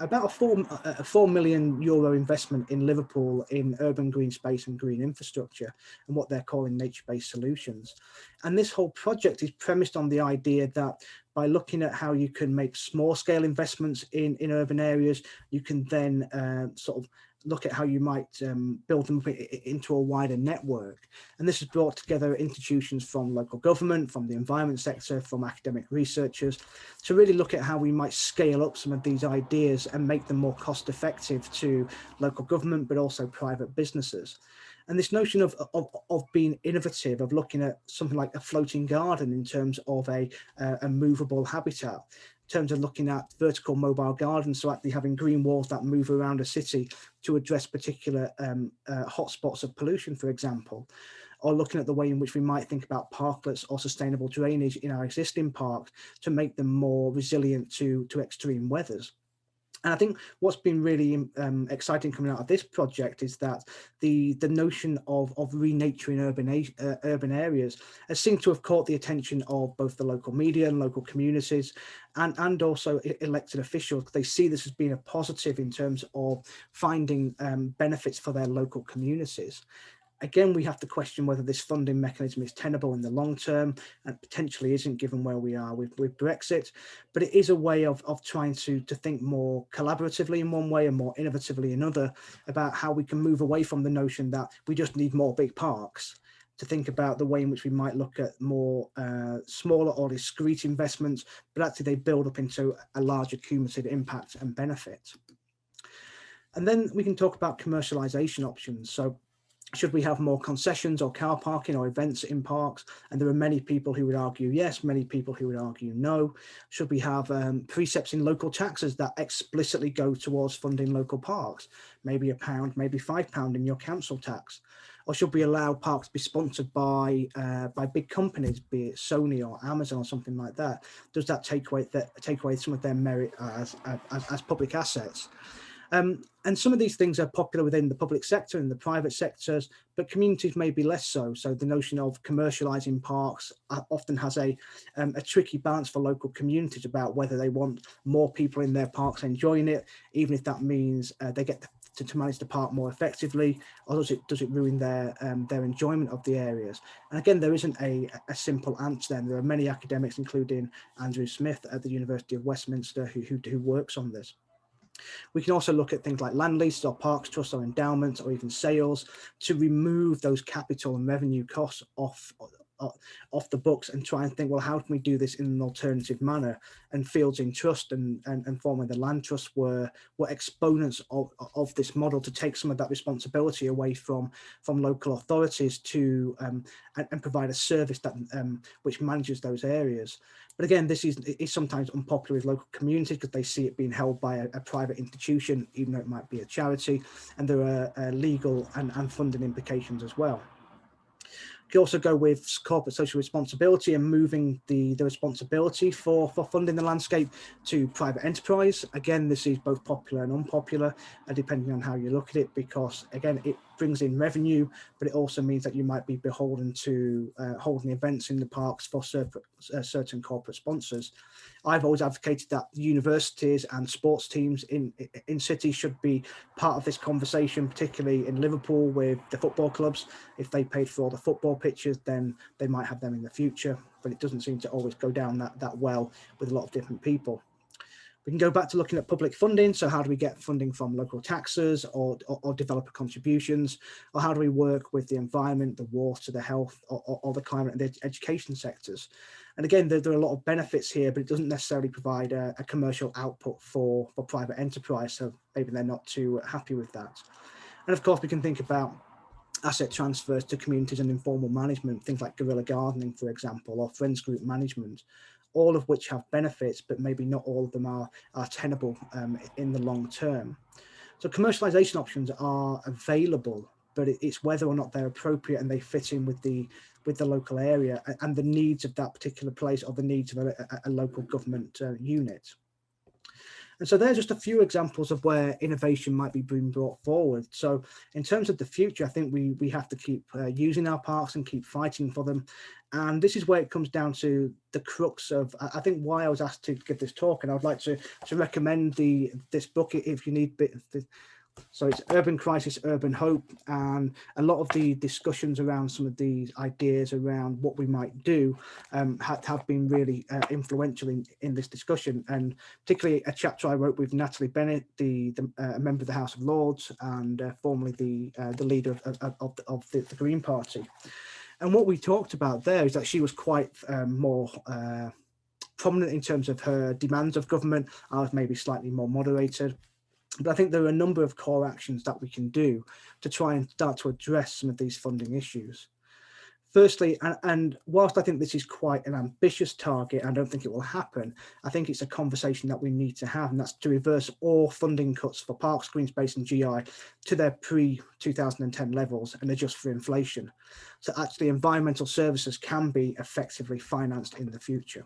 about a €4 million investment in Liverpool in urban green space and green infrastructure and what they're calling nature-based solutions. And this whole project is premised on the idea that by looking at how you can make small-scale investments in urban areas, you can then sort of look at how you might build them into a wider network. And this has brought together institutions from local government, from the environment sector, from academic researchers, to really look at how we might scale up some of these ideas and make them more cost effective to local government, but also private businesses. And this notion of being innovative, of looking at something like a floating garden in terms of a movable habitat, in terms of looking at vertical mobile gardens, so actually having green walls that move around a city to address particular hotspots of pollution, for example, or looking at the way in which we might think about parklets or sustainable drainage in our existing parks to make them more resilient to extreme weathers. And I think what's been really exciting coming out of this project is that the notion of renaturing urban areas has seemed to have caught the attention of both the local media and local communities, and also elected officials. They see this as being a positive in terms of finding benefits for their local communities. Again, we have to question whether this funding mechanism is tenable in the long term, and potentially isn't, given where we are with Brexit. But it is a way of trying to think more collaboratively in one way and more innovatively in another, about how we can move away from the notion that we just need more big parks, to think about the way in which we might look at more smaller or discrete investments, but actually they build up into a larger cumulative impact and benefit. And then we can talk about commercialisation options. So, should we have more concessions or car parking or events in parks? And there are many people who would argue yes, many people who would argue no. Should we have precepts in local taxes that explicitly go towards funding local parks? Maybe £1, maybe £5 in your council tax. Or should we allow parks to be sponsored by big companies, be it Sony or Amazon or something like that? Does that take away some of their merit as public assets? And some of these things are popular within the public sector and the private sectors, but communities may be less so. So the notion of commercialising parks often has a tricky balance for local communities about whether they want more people in their parks enjoying it, even if that means they get to manage the park more effectively, or does it ruin their enjoyment of the areas? And again, there isn't a simple answer. Then there are many academics, including Andrew Smith at the University of Westminster, who works on this. We can also look at things like land leases or parks trusts or endowments or even sales to remove those capital and revenue costs off the books and try and think, well, how can we do this in an alternative manner? And Fields in Trust and formerly the Land Trust were exponents of this model to take some of that responsibility away from local authorities to and provide a service that which manages those areas. But again, this is sometimes unpopular with local communities because they see it being held by a private institution, even though it might be a charity, and there are legal and funding implications as well. You can also go with corporate social responsibility and moving the responsibility for funding the landscape to private enterprise. Again, this is both popular and unpopular, depending on how you look at it, because again, it brings in revenue, but it also means that you might be beholden to holding events in the parks for certain corporate sponsors. I've always advocated that universities and sports teams in cities should be part of this conversation, particularly in Liverpool with the football clubs. If they paid for all the football pitches, then they might have them in the future, but it doesn't seem to always go down that well with a lot of different people. We can go back to looking at public funding. So how do we get funding from local taxes or developer contributions? Or how do we work with the environment, the water, the health, or the climate and the education sectors? And again, there are a lot of benefits here, but it doesn't necessarily provide a commercial output for private enterprise. So maybe they're not too happy with that. And of course, we can think about asset transfers to communities and informal management, things like guerrilla gardening, for example, or friends group management, all of which have benefits, but maybe not all of them are tenable in the long term. So commercialization options are available, but it's whether or not they're appropriate and they fit in with the local area and the needs of that particular place or the needs of a local government unit. And so there's just a few examples of where innovation might be being brought forward. So in terms of the future, I think we have to keep using our parks and keep fighting for them. And this is where it comes down to the crux of, I think, why I was asked to give this talk. And I would like to recommend this book if you need so it's Urban Crisis, Urban Hope, and a lot of the discussions around some of these ideas around what we might do have been really influential in this discussion, and particularly a chapter I wrote with Natalie Bennett, a member of the House of Lords and formerly the leader of the Green Party. And what we talked about there is that she was quite more prominent in terms of her demands of government. I was maybe slightly more moderated. But I think there are a number of core actions that we can do to try and start to address some of these funding issues. Firstly, and whilst I think this is quite an ambitious target, I don't think it will happen, I think it's a conversation that we need to have, and that's to reverse all funding cuts for parks, green space and GI to their pre-2010 levels and adjust for inflation. So actually environmental services can be effectively financed in the future.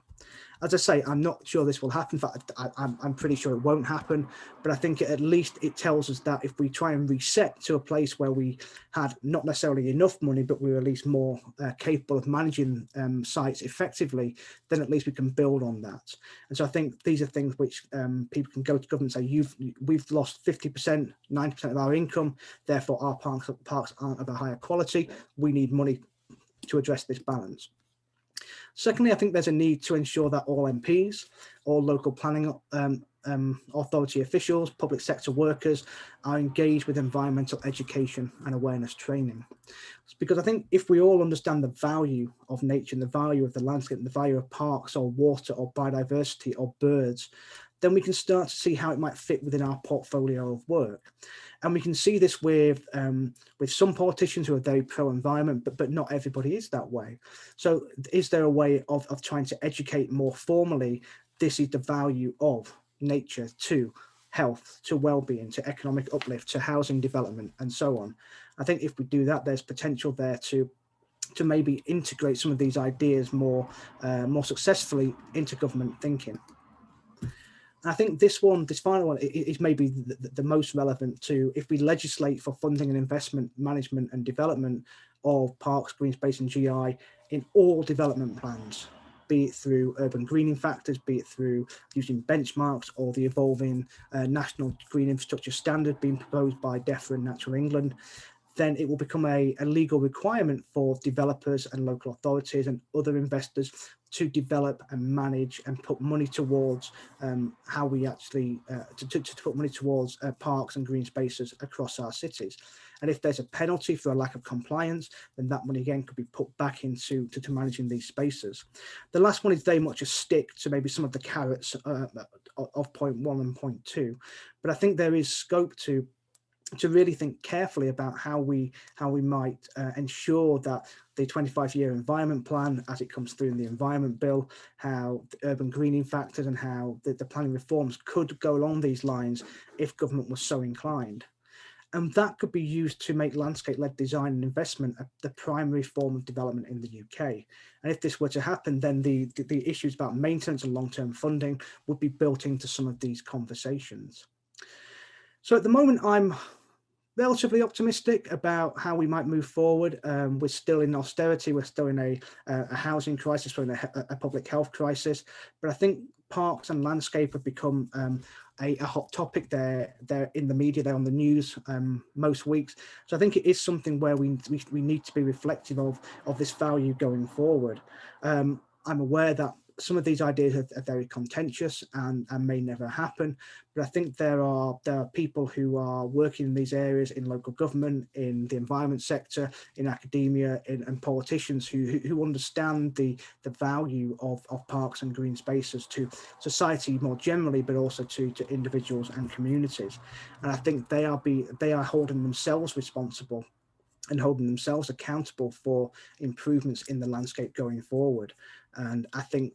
As I say, I'm not sure this will happen. In fact, I'm pretty sure it won't happen. But I think at least it tells us that if we try and reset to a place where we had not necessarily enough money, but we were at least more capable of managing sites effectively, then at least we can build on that. And so I think these are things which people can go to government and say, we've lost 50%, 90% of our income, therefore our parks aren't of a higher quality. We need money to address this balance. Secondly, I think there's a need to ensure that all MPs, all local planning authority officials, public sector workers are engaged with environmental education and awareness training. Because I think if we all understand the value of nature and the value of the landscape and the value of parks or water or biodiversity or birds, then we can start to see how it might fit within our portfolio of work. And we can see this with some politicians who are very pro-environment, but not everybody is that way. So is there a way of trying to educate more formally, this is the value of nature to health, to well-being, to economic uplift, to housing development, and so on. I think if we do that, there's potential there to maybe integrate some of these ideas more successfully into government thinking. And I think this final one is maybe the most relevant to if we legislate for funding and investment, management and development of parks, green space and GI in all development plans, be it through urban greening factors, be it through using benchmarks or the evolving national green infrastructure standard being proposed by DEFRA and Natural England, then it will become a legal requirement for developers and local authorities and other investors to develop and manage and put money towards how we actually to put money towards parks and green spaces across our cities. And if there's a penalty for a lack of compliance, then that money again could be put back into managing these spaces. The last one is very much a stick to maybe some of the carrots of point 1 and point 2, but I think there is scope to really think carefully about how we might ensure that the 25-year environment plan, as it comes through in the environment bill, how the urban greening factors and how the planning reforms could go along these lines if government was so inclined. And that could be used to make landscape-led design and investment the primary form of development in the UK. And if this were to happen, then the issues about maintenance and long-term funding would be built into some of these conversations. So at the moment, I'm relatively optimistic about how we might move forward. We're still in austerity, we're still in a housing crisis, we're in a public health crisis, but I think parks and landscape have become a hot topic. They're in the media, they're on the news most weeks. So I think it is something where we need to be reflective of this value going forward. I'm aware that some of these ideas are very contentious and may never happen, but I think there are people who are working in these areas in local government, in the environment sector, in academia, and politicians who understand the value of parks and green spaces to society more generally, but also to individuals and communities. And I think they are holding themselves responsible and holding themselves accountable for improvements in the landscape going forward. And I think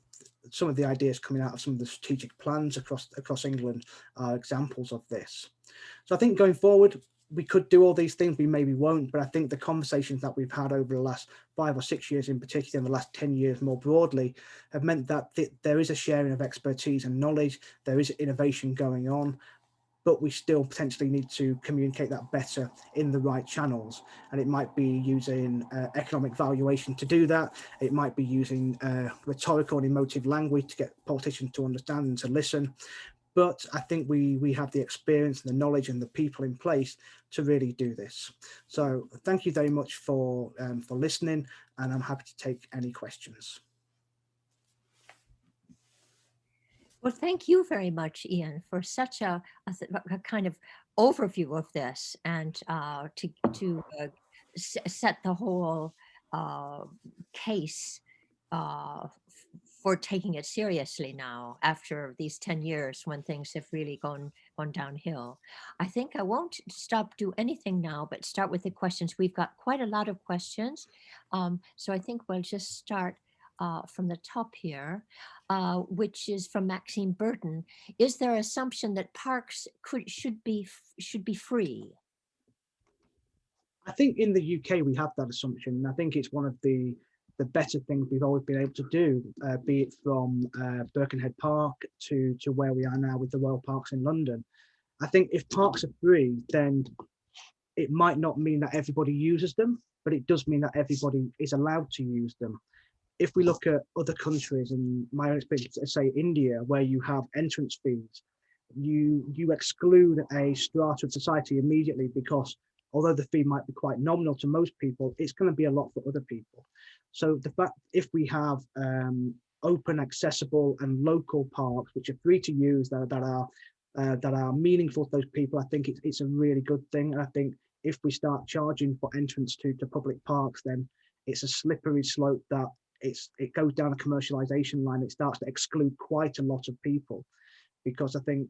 some of the ideas coming out of some of the strategic plans across England are examples of this. So I think going forward, we could do all these things, we maybe won't, but I think the conversations that we've had over the last 5 or 6 years in particular, and the last 10 years more broadly, have meant that there is a sharing of expertise and knowledge, there is innovation going on, but we still potentially need to communicate that better in the right channels. And it might be using economic valuation to do that. It might be using rhetorical and emotive language to get politicians to understand and to listen. But I think we have the experience and the knowledge and the people in place to really do this. So thank you very much for listening, and I'm happy to take any questions. Well, thank you very much, Ian, for such a kind of overview of this, and to set the whole case for taking it seriously now after these 10 years when things have really gone downhill. I think I won't do anything now, but start with the questions. We've got quite a lot of questions. So I think we'll just start from the top here, which is from Maxine Burton. Is there assumption that parks should be free? I think in the UK we have that assumption. I think it's one of the better things we've always been able to do, be it from Birkenhead Park to where we are now with the Royal Parks in London. I think if parks are free, then it might not mean that everybody uses them, but it does mean that everybody is allowed to use them. If we look at other countries, and my own experience, say India, where you have entrance fees, you exclude a strata of society immediately, because although the fee might be quite nominal to most people, it's going to be a lot for other people. So the fact, if we have open, accessible and local parks which are free to use, that are meaningful to those people, I think it's a really good thing. And I think if we start charging for entrance to public parks, then it's a slippery slope that it goes down a commercialization line. It starts to exclude quite a lot of people, because I think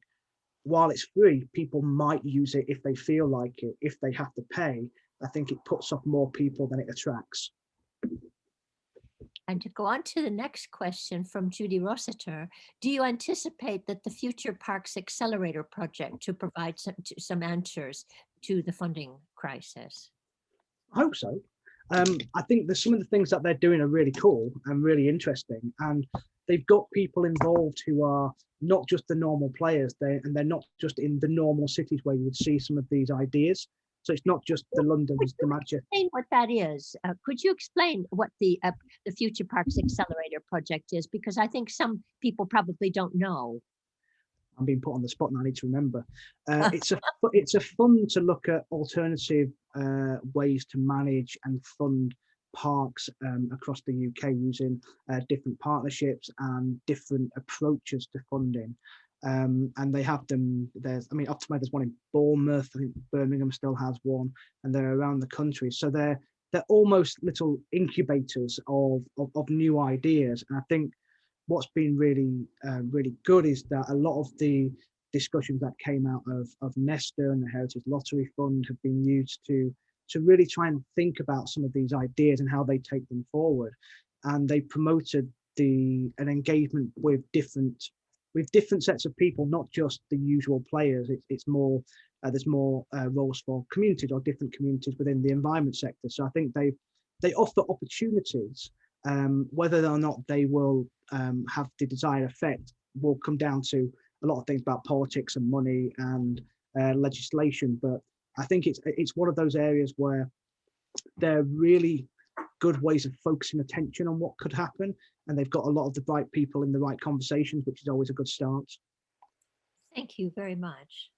while it's free, people might use it if they feel like it. If they have to pay, I think it puts off more people than it attracts. And to go on to the next question from Judy Rossiter, do you anticipate that the Future Parks Accelerator project to provide some answers to the funding crisis? I hope so. I think there's some of the things that they're doing are really cool and really interesting, and they've got people involved who are not just the normal players, and they're not just in the normal cities where you would see some of these ideas. So it's not just the Londons, the Manchester. Explain what that is. Could you explain what the Future Parks Accelerator project is? Because I think some people probably don't know. I'm being put on the spot and I need to remember. It's a fund to look at alternative ways to manage and fund parks across the UK using different partnerships and different approaches to funding. And they have them. There's one in Bournemouth. I think Birmingham still has one, and they're around the country. So they're almost little incubators of new ideas. And I think what's been really good is that a lot of the discussions that came out of Nesta and the Heritage Lottery Fund have been used to really try and think about some of these ideas and how they take them forward. And they promoted an engagement with different sets of people, not just the usual players. It's more there's more roles for communities or different communities within the environment sector. So I think they offer opportunities. Whether or not they will have the desired effect will come down to a lot of things about politics and money and legislation. But I think it's one of those areas where they're really good ways of focusing attention on what could happen, and they've got a lot of the right people in the right conversations, which is always a good start. Thank you very much.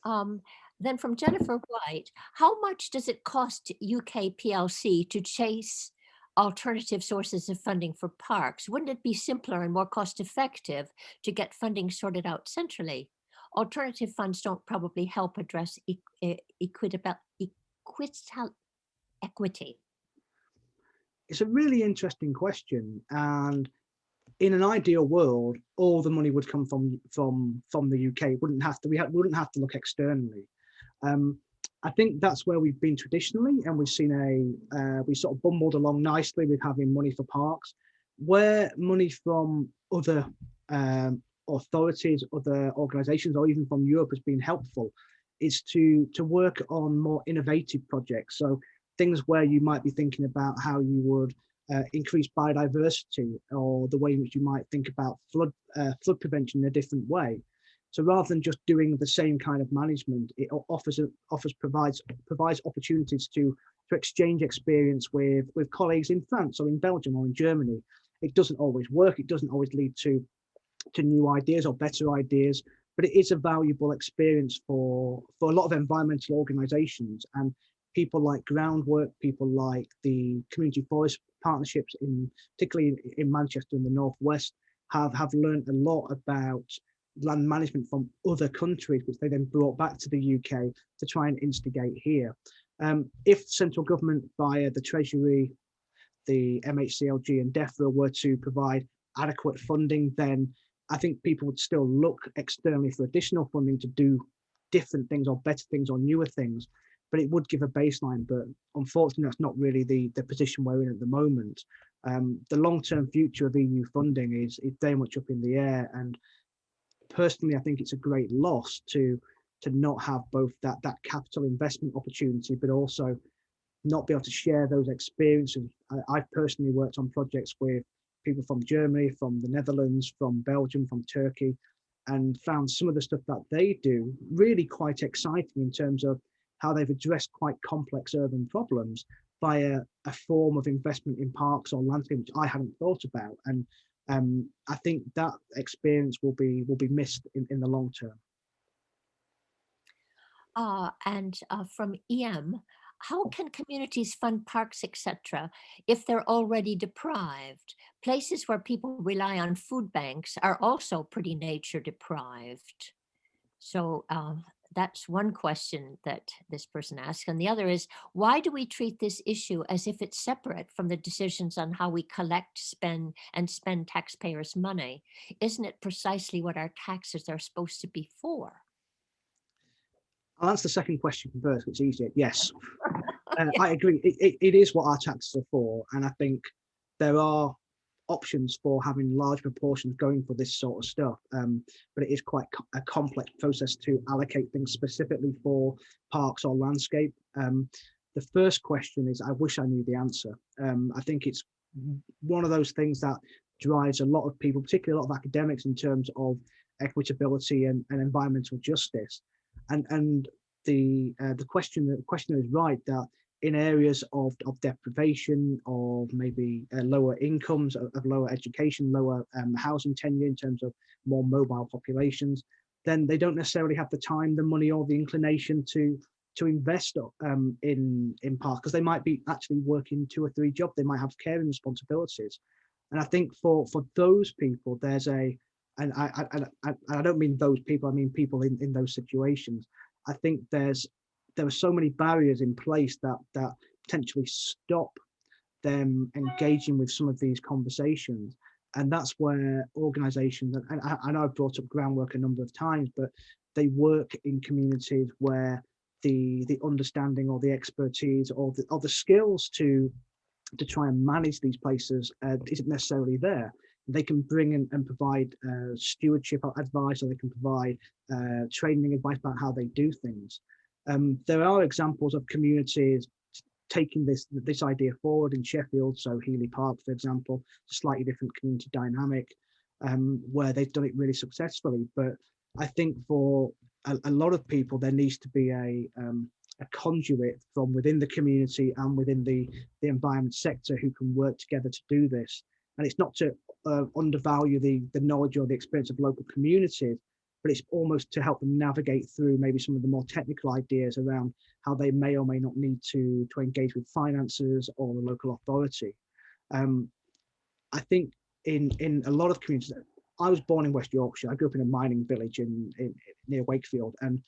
Then from Jennifer White, how much does it cost UK PLC to chase alternative sources of funding for parks? Wouldn't it be simpler and more cost effective to get funding sorted out centrally? Alternative funds don't probably help address equity. It's a really interesting question, and in an ideal world, all the money would come from the UK. We wouldn't have to look externally. I think that's where we've been traditionally, and we've seen we sort of bumbled along nicely with having money for parks. Where money from other authorities, other organisations, or even from Europe has been helpful, is to work on more innovative projects. So things where you might be thinking about how you would increase biodiversity, or the way in which you might think about flood prevention in a different way. So rather than just doing the same kind of management, it provides opportunities to exchange experience with colleagues in France or in Belgium or in Germany. It doesn't always work. It doesn't always lead to new ideas or better ideas, but it is a valuable experience for a lot of environmental organisations, and people like Groundwork, people like the community forest partnerships, particularly in Manchester in the northwest, have learned a lot about land management from other countries, which they then brought back to the UK to try and instigate here. If central government via the Treasury, the MHCLG and DEFRA were to provide adequate funding, then I think people would still look externally for additional funding to do different things or better things or newer things, but it would give a baseline. But unfortunately, that's not really the position we're in at the moment. The long-term future of EU funding is very much up in the air, and personally, I think it's a great loss to not have both that capital investment opportunity, but also not be able to share those experiences. I've personally worked on projects with people from Germany, from the Netherlands, from Belgium, from Turkey, and found some of the stuff that they do really quite exciting in terms of how they've addressed quite complex urban problems via a form of investment in parks or landscape, which I hadn't thought about. And I think that experience will be missed in the long term. And from EM, how can communities fund parks, etc., if they're already deprived? Places where people rely on food banks are also pretty nature deprived. So that's one question that this person asks. And the other is, why do we treat this issue as if it's separate from the decisions on how we collect, spend taxpayers' money? Isn't it precisely what our taxes are supposed to be for? I'll answer the second question first, it's easier. Yes, Yeah. I agree. It is what our taxes are for. And I think there are options for having large proportions going for this sort of stuff. But it is quite a complex process to allocate things specifically for parks or landscape. The first question is, I wish I knew the answer. I think it's one of those things that drives a lot of people, particularly a lot of academics, in terms of equitability and environmental justice. And the questioner is right that in areas of deprivation, of maybe lower incomes, of lower education, lower housing tenure in terms of more mobile populations, then they don't necessarily have the time, the money, or the inclination to invest in parks, because they might be actually working 2 or 3 jobs. They might have caring responsibilities. And I think for those people, there's and I don't mean those people, I mean people in those situations. I think there are so many barriers in place that potentially stop them engaging with some of these conversations. And that's where organizations, and I know I've brought up groundwork a number of times, but they work in communities where the understanding or the expertise or the skills to try and manage these places isn't necessarily there. They can bring in and provide stewardship advice, or they can provide training advice about how they do things. There are examples of communities taking this idea forward in Sheffield. So Healy Park, for example, a slightly different community dynamic, where they've done it really successfully. But I think for a lot of people, there needs to be a conduit from within the community and within the environment sector who can work together to do this. And it's not to undervalue the knowledge or the experience of local communities, but it's almost to help them navigate through maybe some of the more technical ideas around how they may or may not need to engage with finances or the local authority. I think in a lot of communities, I was born in West Yorkshire. I grew up in a mining village near Wakefield, and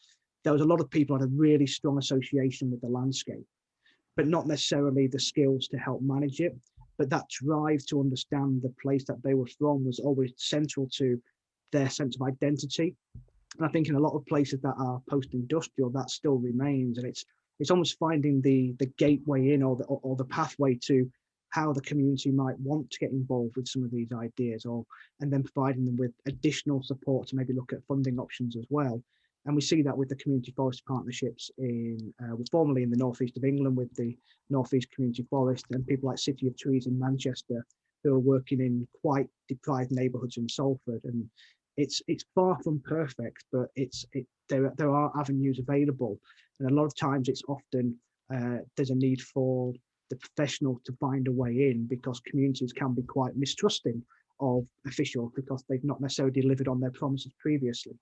there was a lot of people who had a really strong association with the landscape, but not necessarily the skills to help manage it. But that drive to understand the place that they were from was always central to their sense of identity. And I think in a lot of places that are post-industrial, that still remains. And it's almost finding the gateway in, or the pathway to how the community might want to get involved with some of these ideas, and then providing them with additional support to maybe look at funding options as well. And we see that with the community forest partnerships formerly in the northeast of England with the Northeast Community Forest, and people like City of Trees in Manchester who are working in quite deprived neighbourhoods in Salford. And it's far from perfect, but there are avenues available. And a lot of times it's often there's a need for the professional to find a way in, because communities can be quite mistrusting of officials because they've not necessarily delivered on their promises previously.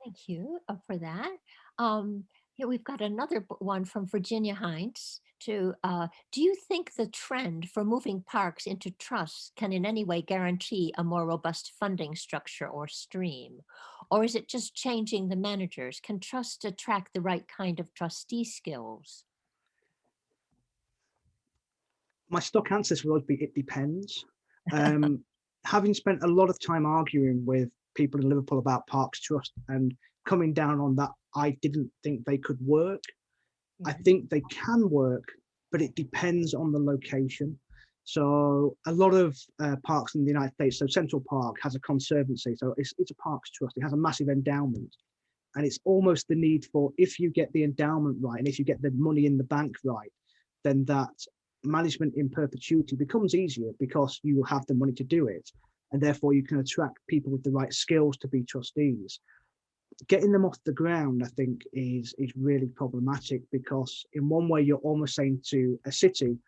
Thank you for that. Here we've got another one from Virginia Hines. Do you think the trend for moving parks into trusts can in any way guarantee a more robust funding structure or stream? Or is it just changing the managers? Can trusts attract the right kind of trustee skills? My stock answer will always be, it depends. Having spent a lot of time arguing with people in Liverpool about Parks Trust and coming down on that, I didn't think they could work. I think they can work, but it depends on the location. So a lot of parks in the United States, so Central Park has a conservancy, so it's a Parks Trust. It has a massive endowment, and it's almost the need for, if you get the endowment right and if you get the money in the bank right, then that management in perpetuity becomes easier because you will have the money to do it, and therefore you can attract people with the right skills to be trustees. Getting them off the ground, I think, is really problematic, because in one way you're almost saying to a city,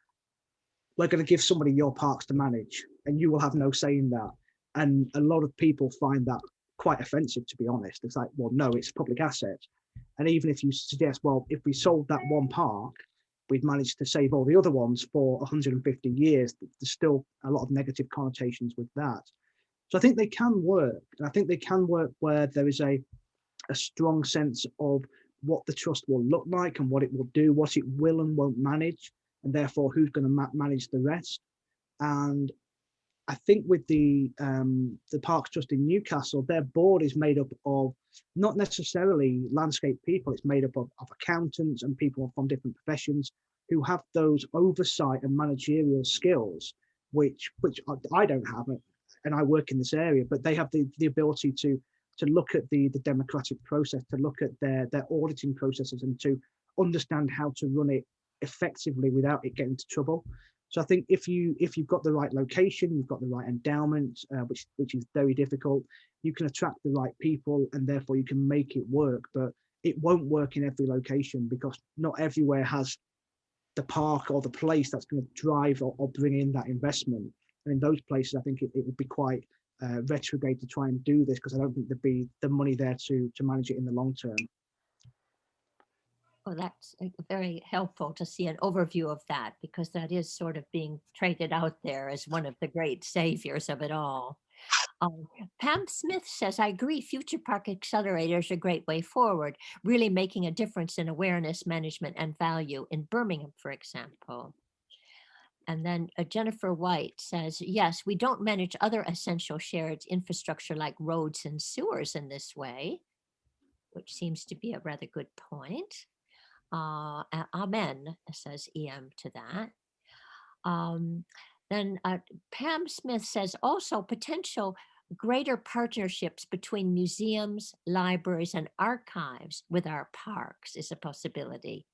we're going to give somebody your parks to manage and you will have no say in that. And a lot of people find that quite offensive, to be honest. It's like, well, no, it's a public asset. And even if you suggest, well, if we sold that one park, we'd managed to save all the other ones for 150 years, there's still a lot of negative connotations with that. So I think they can work. And I think they can work where there is a strong sense of what the trust will look like and what it will do, what it will and won't manage, and therefore who's going to manage the rest. And I think with the Parks Trust in Newcastle, their board is made up of not necessarily landscape people. It's made up of accountants and people from different professions who have those oversight and managerial skills, which I don't have, and I work in this area, but they have the ability to look at the democratic process, to look at their auditing processes, and to understand how to run it effectively without it getting into trouble. So I think if you've got the right location, you've got the right endowment, which is very difficult, you can attract the right people, and therefore you can make it work. But it won't work in every location, because not everywhere has the park or the place that's going to drive or bring in that investment. And in those places, I think it would be quite retrograde to try and do this, because I don't think there'd be the money there to manage it in the long term. Oh, that's very helpful to see an overview of that, because that is sort of being traded out there as one of the great saviors of it all. Pam Smith says, I agree, future park accelerators are a great way forward, really making a difference in awareness, management, and value in Birmingham, for example. And then Jennifer White says, yes, we don't manage other essential shared infrastructure like roads and sewers in this way, which seems to be a rather good point. Amen, says EM to that. Then Pam Smith says also potential greater partnerships between museums, libraries, and archives with our parks is a possibility.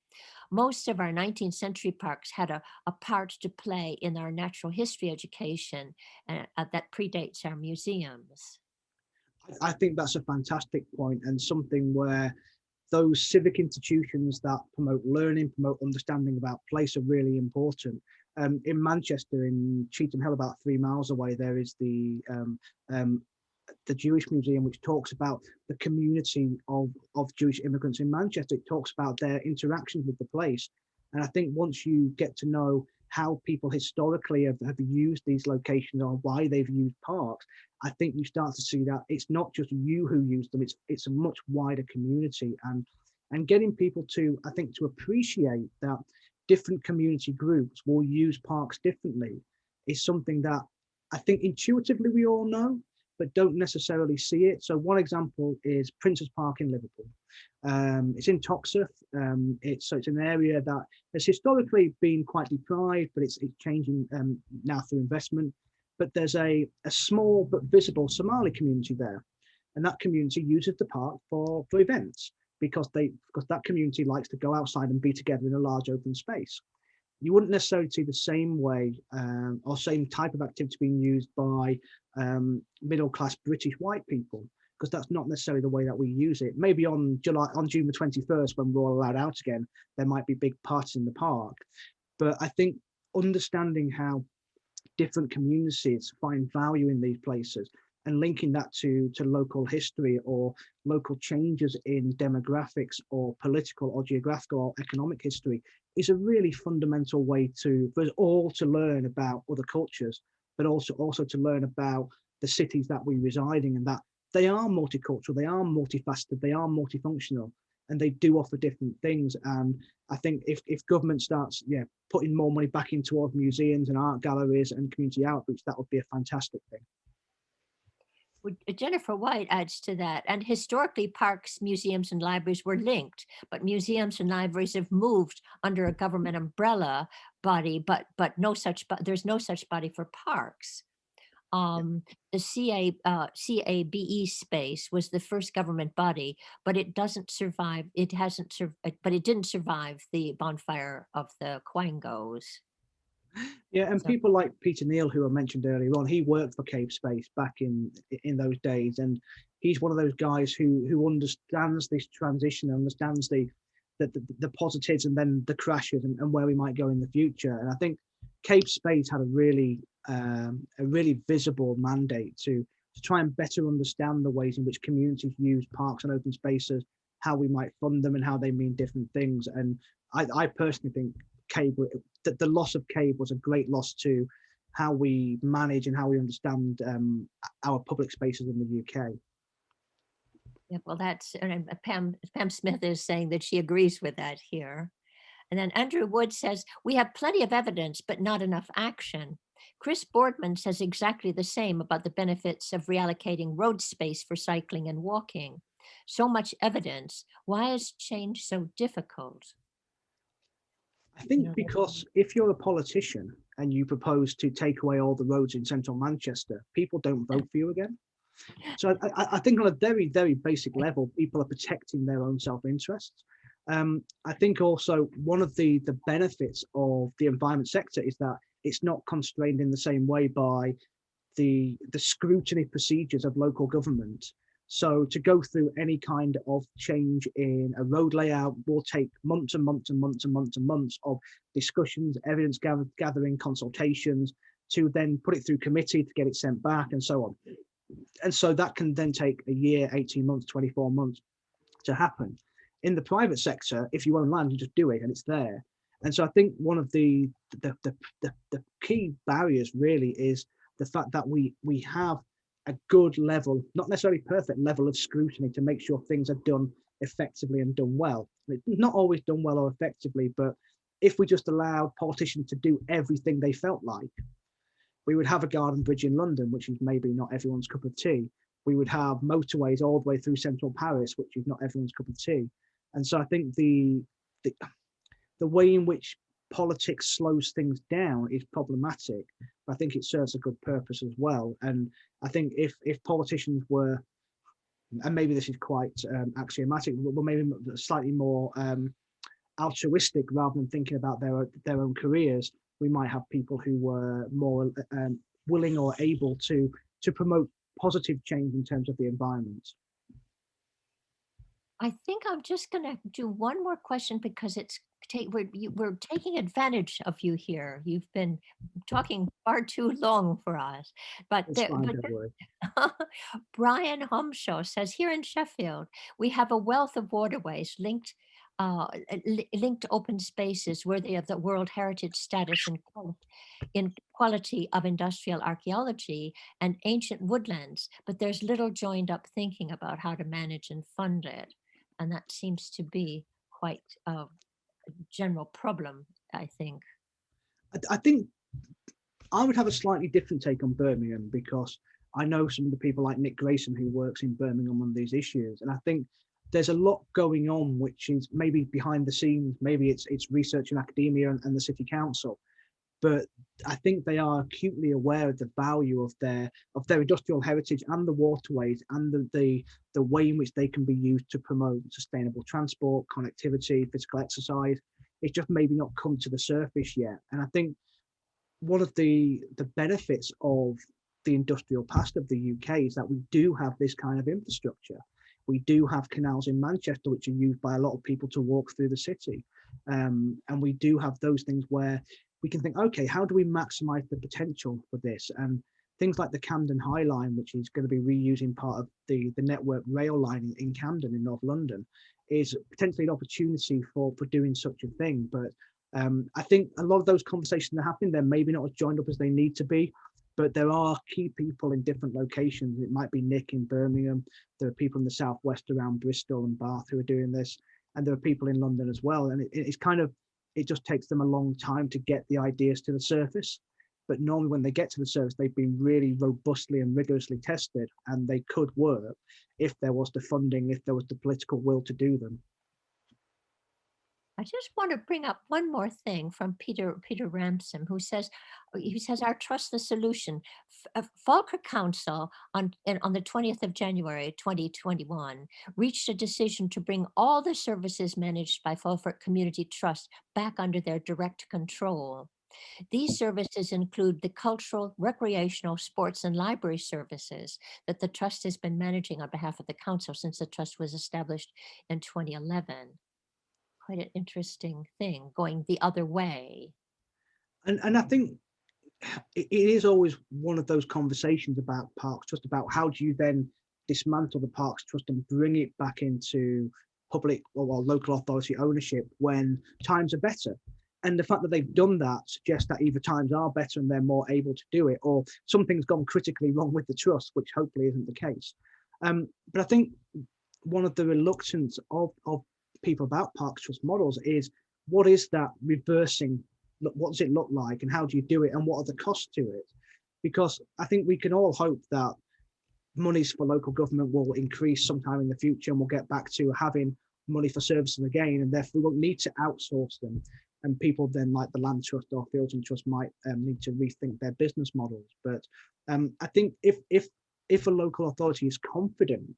Most of our 19th century parks had a part to play in our natural history education that predates our museums. I think that's a fantastic point, and something where those civic institutions that promote learning, promote understanding about place are really important. In Manchester, in Cheetham Hill, about 3 miles away, there is the Jewish Museum, which talks about the community of Jewish immigrants in Manchester. It talks about their interactions with the place. And I think once you get to know how people historically have used these locations or why they've used parks, I think you start to see that it's not just you who use them, it's a much wider community. And getting people to, I think, to appreciate that different community groups will use parks differently is something that I think intuitively we all know, but don't necessarily see it. So one example is Prince's Park in Liverpool. It's in Toxteth. It's an area that has historically been quite deprived, but it's changing now through investment. But there's a small but visible Somali community there, and that community uses the park for events because that community likes to go outside and be together in a large open space. You wouldn't necessarily see the same way or same type of activity being used by middle-class British white people, because that's not necessarily the way that we use it. Maybe on June the 21st, when we're all allowed out again, there might be big parties in the park. But I think understanding how different communities find value in these places and linking that to local history or local changes in demographics or political or geographical or economic history is a really fundamental way for us all to learn about other cultures, but also to learn about the cities that we reside in, and that they are multicultural, they are multifaceted, they are multifunctional. and they do offer different things. And I think if government starts putting more money back in towards museums and art galleries and community outreach, that would be a fantastic thing. Jennifer White adds to that, and historically parks, museums, and libraries were linked, but museums and libraries have moved under a government umbrella body, but there's no such body for parks. The CABE space was the first government body, but it doesn't survive. It didn't survive the bonfire of the Quangos. Yeah, and So, people like Peter Neal, who I mentioned earlier on, he worked for Cave Space back in those days, and he's one of those guys who understands this transition, understands the positives and then the crashes and where we might go in the future. And I think Cave Space had a really visible mandate to try and better understand the ways in which communities use parks and open spaces, how we might fund them, and how they mean different things. And I personally think the loss of Cave was a great loss to how we manage and how we understand our public spaces in the UK. yeah, well, Pam Smith is saying that she agrees with that here. And then Andrew Wood says, we have plenty of evidence, but not enough action. Chris Boardman says exactly the same about the benefits of reallocating road space for cycling and walking. So much evidence. Why is change so difficult? I think because if you're a politician and you propose to take away all the roads in central Manchester, people don't vote for you again. So I think on a very, very basic level, people are protecting their own self-interest. I think also one of the benefits of the environment sector is that it's not constrained in the same way by the scrutiny procedures of local government. So to go through any kind of change in a road layout will take months and months and months and months and months of discussions, evidence gathering, consultations, to then put it through committee to get it sent back and so on. And so that can then take a year, 18 months, 24 months to happen. In the private sector, if you own land, you just do it and it's there. And so I think one of the key barriers really is the fact that we have a good level, not necessarily perfect level of scrutiny to make sure things are done effectively and done well. It's not always done well or effectively, but if we just allowed politicians to do everything they felt like, we would have a garden bridge in London, which is maybe not everyone's cup of tea. We would have motorways all the way through central Paris, which is not everyone's cup of tea. And so I think the way in which politics slows things down is problematic. I think it serves a good purpose as well. And I think if politicians were, and maybe this is quite axiomatic, but maybe slightly more altruistic rather than thinking about their own careers, we might have people who were more willing or able to promote positive change in terms of the environment. I think I'm just going to do one more question because we're taking advantage of you here. You've been talking far too long for us. But, Brian Humshaw says, here in Sheffield, we have a wealth of waterways linked open spaces worthy of the World Heritage status in quality of industrial archaeology and ancient woodlands, but there's little joined up thinking about how to manage and fund it. And that seems to be quite a general problem, I think. I think I would have a slightly different take on Birmingham, because I know some of the people like Nick Grayson who works in Birmingham on these issues. And I think there's a lot going on, which is maybe behind the scenes, maybe it's research in academia and the city council. But I think they are acutely aware of the value of their industrial heritage and the waterways and the way in which they can be used to promote sustainable transport, connectivity, physical exercise. It's just maybe not come to the surface yet. And I think one of the benefits of the industrial past of the UK is that we do have this kind of infrastructure. We do have canals in Manchester, which are used by a lot of people to walk through the city. And we do have those things where we can think, okay, how do we maximize the potential for this? And things like the Camden High Line, which is going to be reusing part of the network rail line in Camden in North London, is potentially an opportunity for doing such a thing. But I think a lot of those conversations are happening. They're maybe not as joined up as they need to be, but there are key people in different locations. It might be Nick in Birmingham. There are people in the southwest around Bristol and Bath who are doing this. and there are people in London as well. And it's kind of, it just takes them a long time to get the ideas to the surface. But normally when they get to the surface, they've been really robustly and rigorously tested, and they could work if there was the funding, if there was the political will to do them. I just want to bring up one more thing from Peter Ramsam, who says, our trust the solution. Falkirk Council on the 20th of January 2021 reached a decision to bring all the services managed by Falkirk Community Trust back under their direct control. These services include the cultural, recreational, sports, and library services that the trust has been managing on behalf of the council since the trust was established in 2011. Quite an interesting thing, going the other way. And I think it is always one of those conversations about Parks Trust, about how do you then dismantle the Parks Trust and bring it back into public or local authority ownership when times are better. And the fact that they've done that suggests that either times are better and they're more able to do it, or something's gone critically wrong with the trust, which hopefully isn't the case. But I think one of the reluctance of people about Parks Trust models is, what is that reversing? What does it look like, and how do you do it, and what are the costs to it? Because I think we can all hope that monies for local government will increase sometime in the future, and we'll get back to having money for services again, and therefore we won't need to outsource them. And people then, like the Land Trust or Fields and Trust, might need to rethink their business models. But I think if a local authority is confident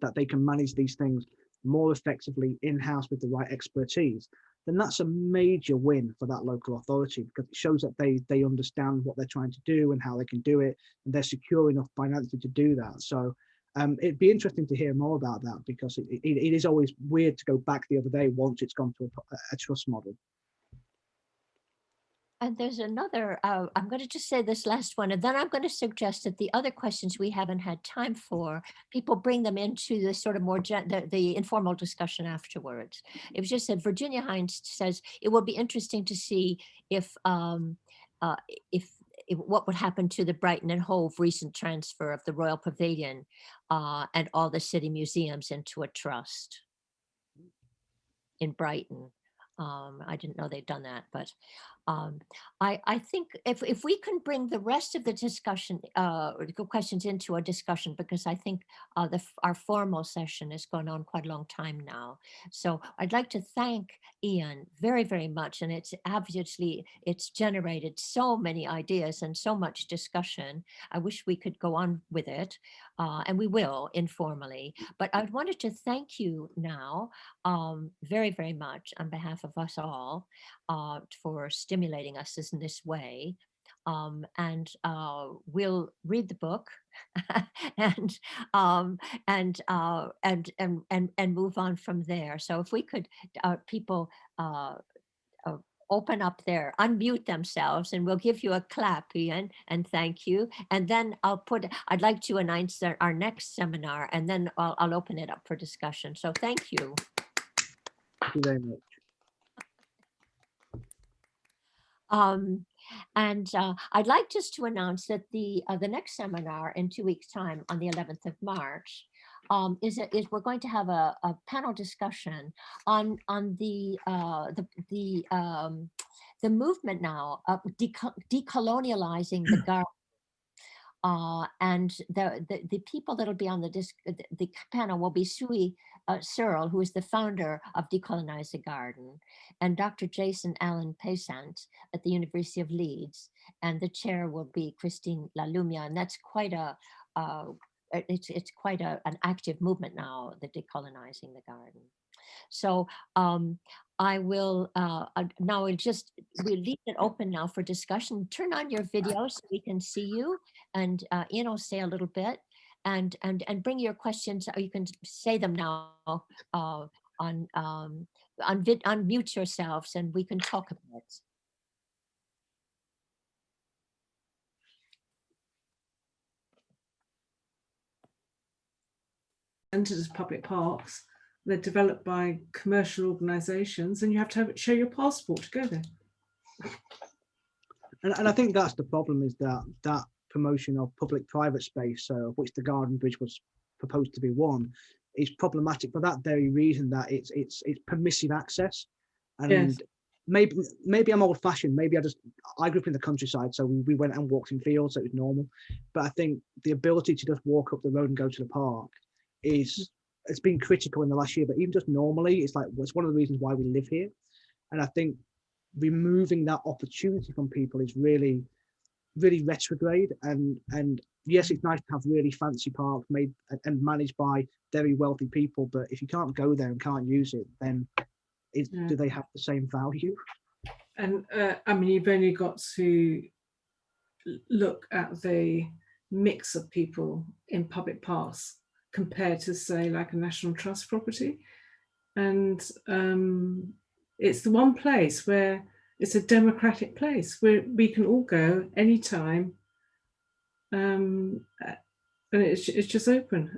that they can manage these things more effectively in-house with the right expertise, then that's a major win for that local authority, because it shows that they understand what they're trying to do and how they can do it, and they're secure enough financially to do that. So it'd be interesting to hear more about that, because it is always weird to go back the other day once it's gone to a trust model. And there's another, I'm going to just say this last one, and then I'm going to suggest that the other questions we haven't had time for, people bring them into the sort of more, the informal discussion afterwards. It was just that Virginia Hines says, it will be interesting to see if what would happen to the Brighton and Hove recent transfer of the Royal Pavilion and all the city museums into a trust in Brighton. I didn't know they'd done that, but I think if we can bring the rest of the discussion questions into a discussion, because I think our formal session has gone on quite a long time now. So I'd like to thank Ian very, very much. And it's obviously, it's generated so many ideas and so much discussion. I wish we could go on with it, and we will informally. But I wanted to thank you now very, very much on behalf of us all for stimulating us in this way. And we'll read the book and move on from there. So if we could, people open up there, unmute themselves, and we'll give you a clap, Ian, and thank you. And then I'd like to announce our next seminar, and then I'll open it up for discussion. So thank you. Thank you very much. And I'd like just to announce that the next seminar in 2 weeks' time, on the 11th of March, is we're going to have a panel discussion on the movement now of decolonializing the garden. And the people that'll be on the panel will be Sui Searle, who is the founder of Decolonize the Garden, and Dr. Jason Allen Pesant at the University of Leeds, and the chair will be Christine Lalumia, and that's quite it's quite an active movement now, the Decolonizing the Garden. So I will now we'll leave it open now for discussion. Turn on your video so we can see you, and Ian will say a little bit, and bring your questions, or you can say them now unmute yourselves, and we can talk about it. Entered as public parks. They're developed by commercial organisations, and you have to show your passport to go there. And I think that's the problem, is that promotion of public-private space, of which the Garden Bridge was proposed to be one, is problematic for that very reason, that it's permissive access. And Yes. maybe I'm old fashioned. Maybe I grew up in the countryside, so we went and walked in fields, so it was normal. But I think the ability to just walk up the road and go to the park it's been critical in the last year. But even just normally, it's one of the reasons why we live here. And I think removing that opportunity from people is really, really retrograde. And yes, it's nice to have really fancy parks made and managed by very wealthy people, but if you can't go there and can't use it, then do they have the same value? And I mean, you've only got to look at the mix of people in public parks compared to, say, like a National Trust property. And it's the one place where it's a democratic place where we can all go anytime. And it's just open.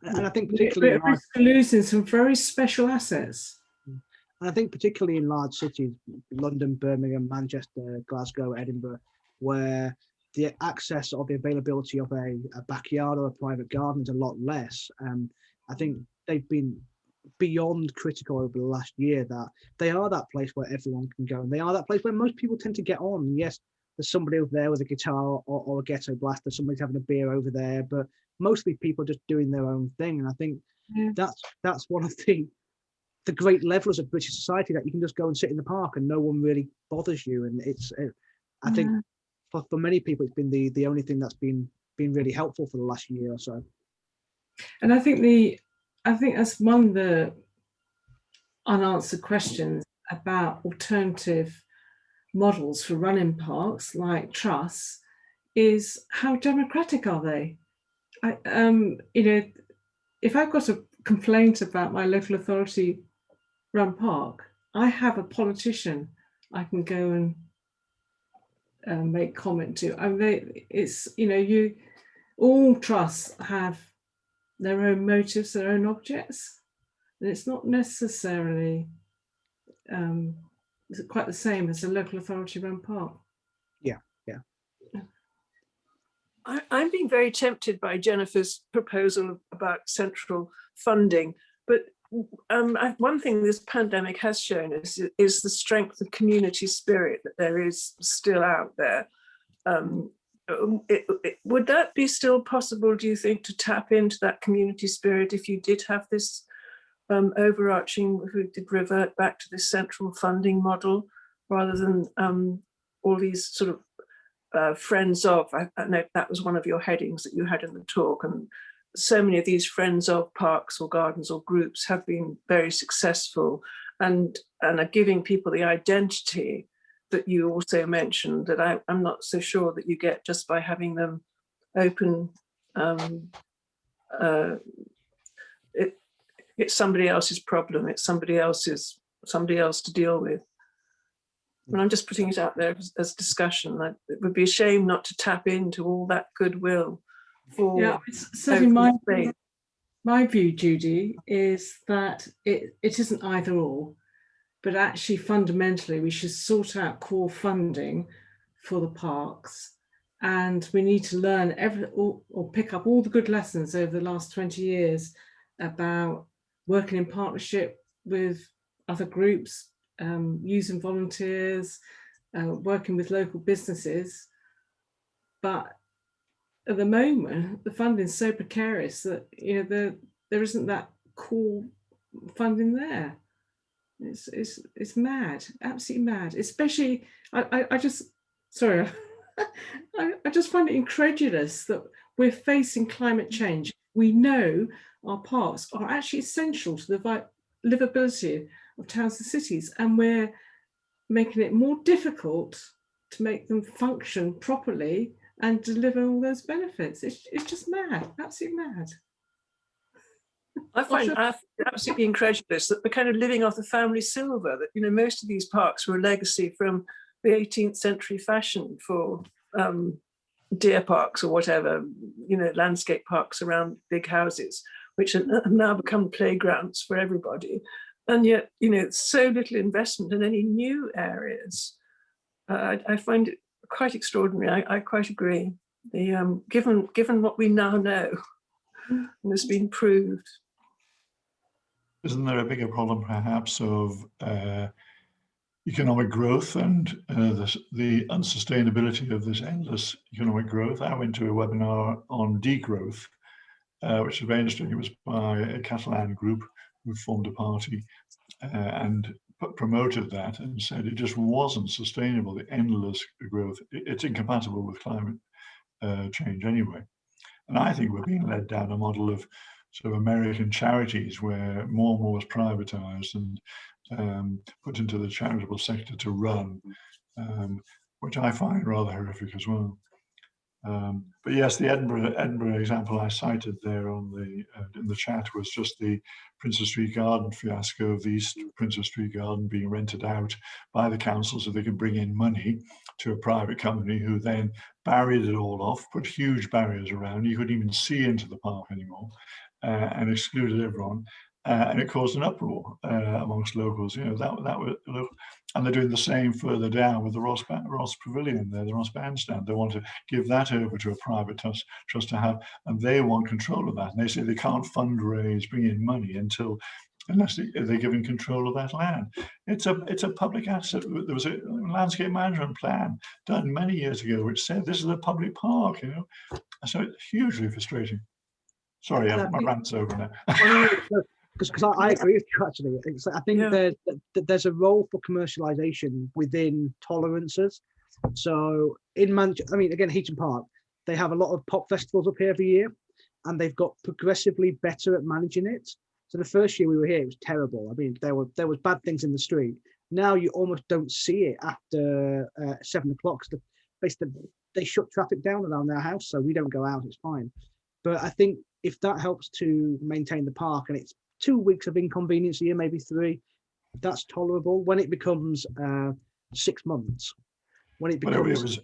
And I think particularly we're losing some very special assets. And I think particularly in large cities, London, Birmingham, Manchester, Glasgow, Edinburgh, where the access or the availability of a backyard or a private garden is a lot less. I think they've been beyond critical over the last year, that they are that place where everyone can go, and they are that place where most people tend to get on. Yes, there's somebody over there with a guitar or a ghetto blaster, somebody's having a beer over there, but mostly people are just doing their own thing. And I think that's one of the great levels of British society, that you can just go and sit in the park and no one really bothers you. And I think for many people, it's been the only thing that's been really helpful for the last year or so. And I think that's one of the unanswered questions about alternative models for running parks like trusts is, how democratic are they? If I've got a complaint about my local authority run park, I have a politician I can go and make comment to. All trusts have their own motives, their own objects, and it's not necessarily quite the same as a local authority run park. I'm being very tempted by Jennifer's proposal about central funding, but one thing this pandemic has shown us is the strength of community spirit that there is still out there. Would that be still possible, do you think, to tap into that community spirit if you did have this overarching, if we did revert back to this central funding model, rather than all these sort of friends of, I know that was one of your headings that you had in the talk, and so many of these friends of parks or gardens or groups have been very successful and are giving people the identity that you also mentioned, that I'm not so sure that you get just by having them open. It's somebody else's problem, it's somebody else to deal with. And I'm just putting it out there as discussion. It would be a shame not to tap into all that goodwill for certainly my view, Judy, is that it isn't either or, but actually fundamentally we should sort out core funding for the parks, and we need to learn or pick up all the good lessons over the last 20 years about working in partnership with other groups, using volunteers, working with local businesses. But at the moment, the funding is so precarious that there isn't that core funding there. It's mad, absolutely mad. Especially, I just find it incredulous that we're facing climate change. We know our parks are actually essential to the livability of towns and cities, and we're making it more difficult to make them function properly and deliver all those benefits. It's just mad, absolutely mad. I find absolutely incredulous that we're kind of living off the family silver, that most of these parks were a legacy from the 18th century fashion for deer parks or whatever, landscape parks around big houses, which have now become playgrounds for everybody. And yet, so little investment in any new areas. I find it quite extraordinary. I quite agree. given what we now know and has been proved. Isn't there a bigger problem perhaps of economic growth and the unsustainability of this endless economic growth? I went to a webinar on degrowth, which was very interesting. It was by a Catalan group who formed a party and promoted that and said it just wasn't sustainable, the endless growth. It's incompatible with climate change anyway. And I think we're being led down a model of sort of American charities where more and more is privatized and put into the charitable sector to run, which I find rather horrific as well. But yes, the Edinburgh example I cited there on the in the chat was just the Princes Street Garden fiasco of the East Princes Street Garden being rented out by the council so they could bring in money to a private company who then barried it all off, put huge barriers around. You couldn't even see into the park anymore, and excluded everyone. And it caused an uproar amongst locals. You know, that was, and they're doing the same further down with the Ross Pavilion there, the Ross Bandstand. They want to give that over to a private trust to have, and they want control of that. And they say they can't fundraise, bring in money unless they're given control of that land. It's a public asset. There was a landscape management plan done many years ago which said this is a public park. You know, so it's hugely frustrating. Sorry, my rant's over now. Because I agree with you actually. I think there's a role for commercialization within tolerances. So in Manchester, I mean, again, Heaton Park, they have a lot of pop festivals up here every year, and they've got progressively better at managing it. So the first year we were here, it was terrible. I mean, there was bad things in the street. Now you almost don't see it after 7 o'clock. Basically, they shut traffic down around their house, so we don't go out. It's fine. But I think if that helps to maintain the park, and it's 2 weeks of inconvenience a year, maybe 3, that's tolerable. When it becomes 6 months, when it becomes,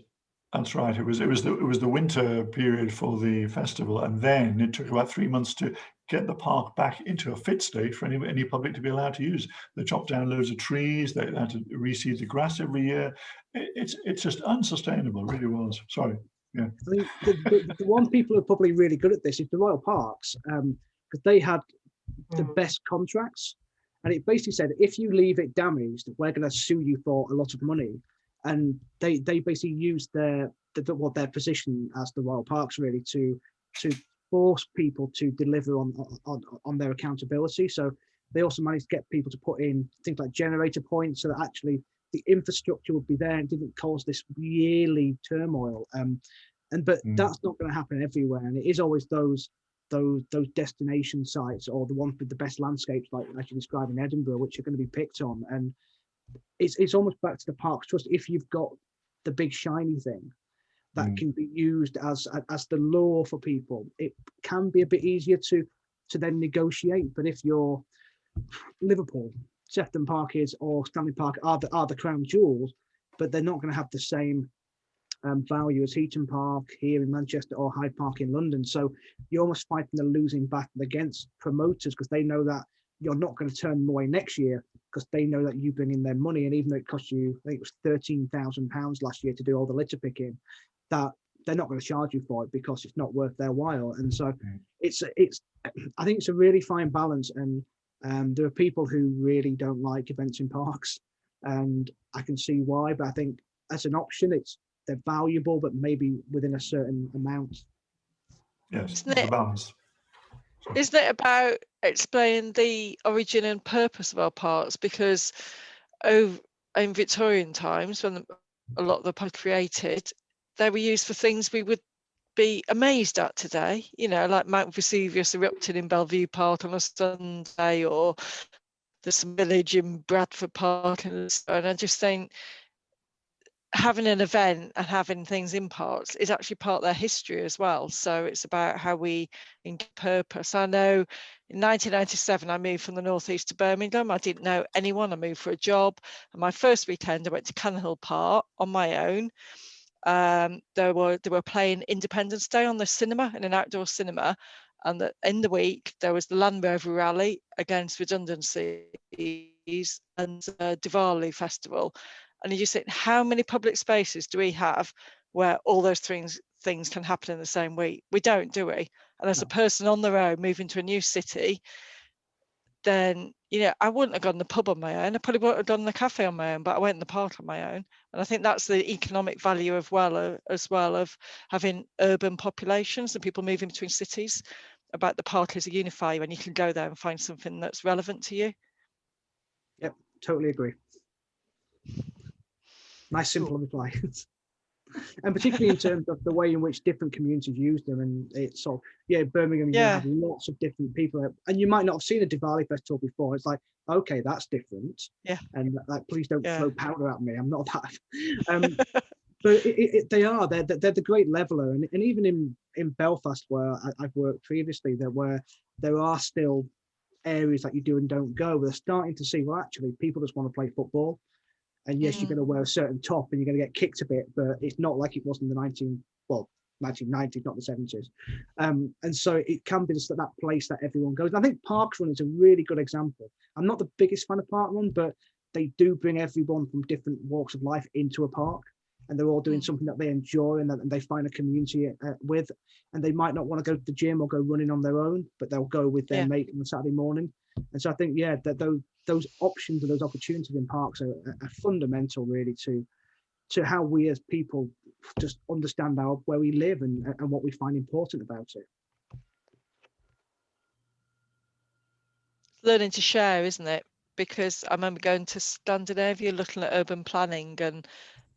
that's right. It was the winter period for the festival, and then it took about 3 months to get the park back into a fit state for any public to be allowed to use. They chopped down loads of trees. They had to reseed the grass every year. It's just unsustainable. It really was. Sorry. Yeah. I mean, the one people who are probably really good at this is the Royal Parks, because they had the best contracts, and it basically said if you leave it damaged, we're going to sue you for a lot of money. And they basically used their position as the Royal Parks really to force people to deliver on their accountability. So they also managed to get people to put in things like generator points so that actually the infrastructure would be there and didn't cause this yearly turmoil. But that's not going to happen everywhere, and it is always those destination sites or the ones with the best landscapes, like as you described in Edinburgh, which are going to be picked on. And it's almost back to the Parks Trust. If you've got the big shiny thing that can be used as the law for people, it can be a bit easier to then negotiate. But if you're Liverpool, Sefton Park or Stanley Park are the crown jewels, but they're not going to have the same value as Heaton Park here in Manchester or Hyde Park in London. So you're almost fighting a losing battle against promoters, because they know that you're not going to turn them away next year, because they know that you bring in their money. And even though it cost you, I think it was £13,000 last year to do all the litter picking, that they're not going to charge you for it because it's not worth their while. And so I think it's a really fine balance. And there are people who really don't like events in parks, and I can see why. But I think as an option, they're valuable, but maybe within a certain amount. Yes, the balance. Isn't it about explaining the origin and purpose of our parks? Because in Victorian times, when a lot of the parks were created, they were used for things we would be amazed at today, you know, like Mount Vesuvius erupting in Bellevue Park on a Sunday, or there's some village in Bradford Park, and I just think having an event and having things in parks is actually part of their history as well. So it's about how we purpose. I know in 1997 I moved from the northeast to Birmingham. I didn't know anyone. I moved for a job, and my first weekend I went to Canhill Park on my own. They were playing Independence Day on the cinema, in an outdoor cinema, and in the week there was the Land Rover rally against redundancies and Diwali festival. And you just think, how many public spaces do we have where all those things things can happen in the same week. We don't, do we? And as a person on their own moving to a new city, then, you know, I wouldn't have gone to the pub on my own. I probably wouldn't have gone to the cafe on my own, but I went in the park on my own. And I think that's the economic value as well of having urban populations and people moving between cities, about the park as a unifier, when you can go there and find something that's relevant to you. Yep, totally agree. Nice, simple reply. And particularly in terms of the way in which different communities use them, and it's sort of, yeah, Birmingham, you have lots of different people, and you might not have seen a Diwali festival before. It's like, okay, that's different. Yeah. And like, please don't throw powder at me. I'm not that. But they're the great leveler, and even in Belfast, where I've worked previously, there are still areas that you do and don't go. We're starting to see, well, actually, people just want to play football. And yes, you're going to wear a certain top and you're going to get kicked a bit, but it's not like it was in the 1990s, not the 70s. And so it can be just that place that everyone goes. And I think Parkrun is a really good example. I'm not the biggest fan of Parkrun, but they do bring everyone from different walks of life into a park, and they're all doing something that they enjoy and that they find a community with. And they might not want to go to the gym or go running on their own, but they'll go with their mate on a Saturday morning. And so I think, that those options and those opportunities in parks are fundamental, really, to how we as people just understand where we live and what we find important about it. Learning to share, isn't it? Because I remember going to Scandinavia, looking at urban planning, and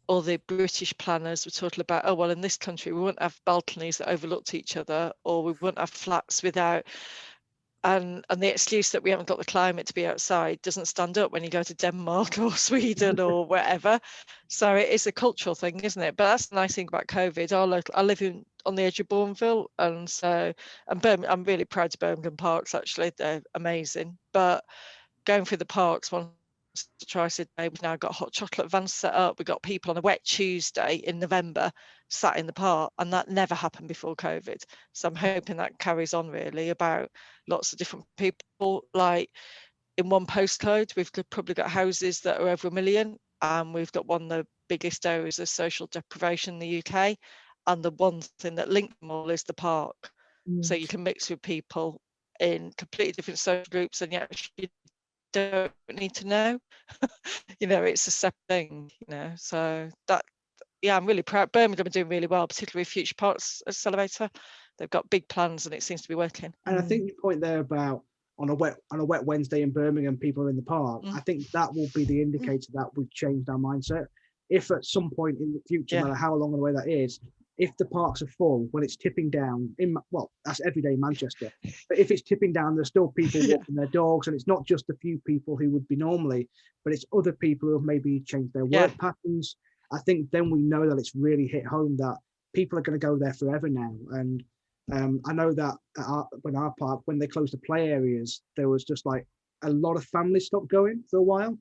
all the British planners were talking about, oh, well, in this country, we won't have balconies that overlooked each other, or we won't have flats without. And the excuse that we haven't got the climate to be outside doesn't stand up when you go to Denmark or Sweden or wherever. So it is a cultural thing, isn't it? But that's the nice thing about COVID. I live on the edge of Bourneville, and I'm really proud of Birmingham parks, actually. They're amazing. But going through the parks once or twice a day, we've now got hot chocolate vans set up. We've got people on a wet Tuesday in November sat in the park, and that never happened before COVID. So I'm hoping that carries on, really, about lots of different people. Like in one postcode, we've probably got houses that are over 1 million, and we've got one of the biggest areas of social deprivation in the UK. And the one thing that links them all is the park. So you can mix with people in completely different social groups, and yet you don't need to know. You know, it's a separate thing, you know. So that, I'm really proud. Birmingham are doing really well, particularly with Future Parks Accelerator. They've got big plans and it seems to be working. And I think your point there about on a wet Wednesday in Birmingham, people are in the park, I think that will be the indicator that we've changed our mindset. If at some point in the future, no matter how long away that is, if the parks are full, when it's tipping down, that's every day in Manchester, but if it's tipping down, there's still people walking their dogs, and it's not just a few people who would be normally, but it's other people who have maybe changed their work patterns. I think then we know that it's really hit home that people are going to go there forever now. And I know that at our park, when they closed the play areas, there was just like a lot of families stopped going for a while,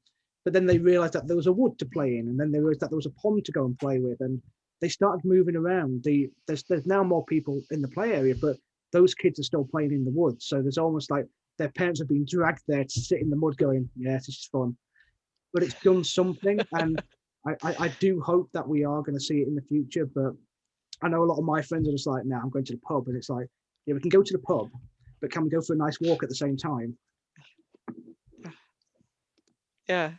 but then they realized that there was a wood to play in, and then they realized that there was a pond to go and play with, and they started moving around. There's now more people in the play area, but those kids are still playing in the woods. So there's almost like their parents have been dragged there to sit in the mud going, yeah, this is fun. But it's done something. And I do hope that we are going to see it in the future. But I know a lot of my friends are just like, I'm going to the pub. And it's like, yeah, we can go to the pub, but can we go for a nice walk at the same time? Yeah.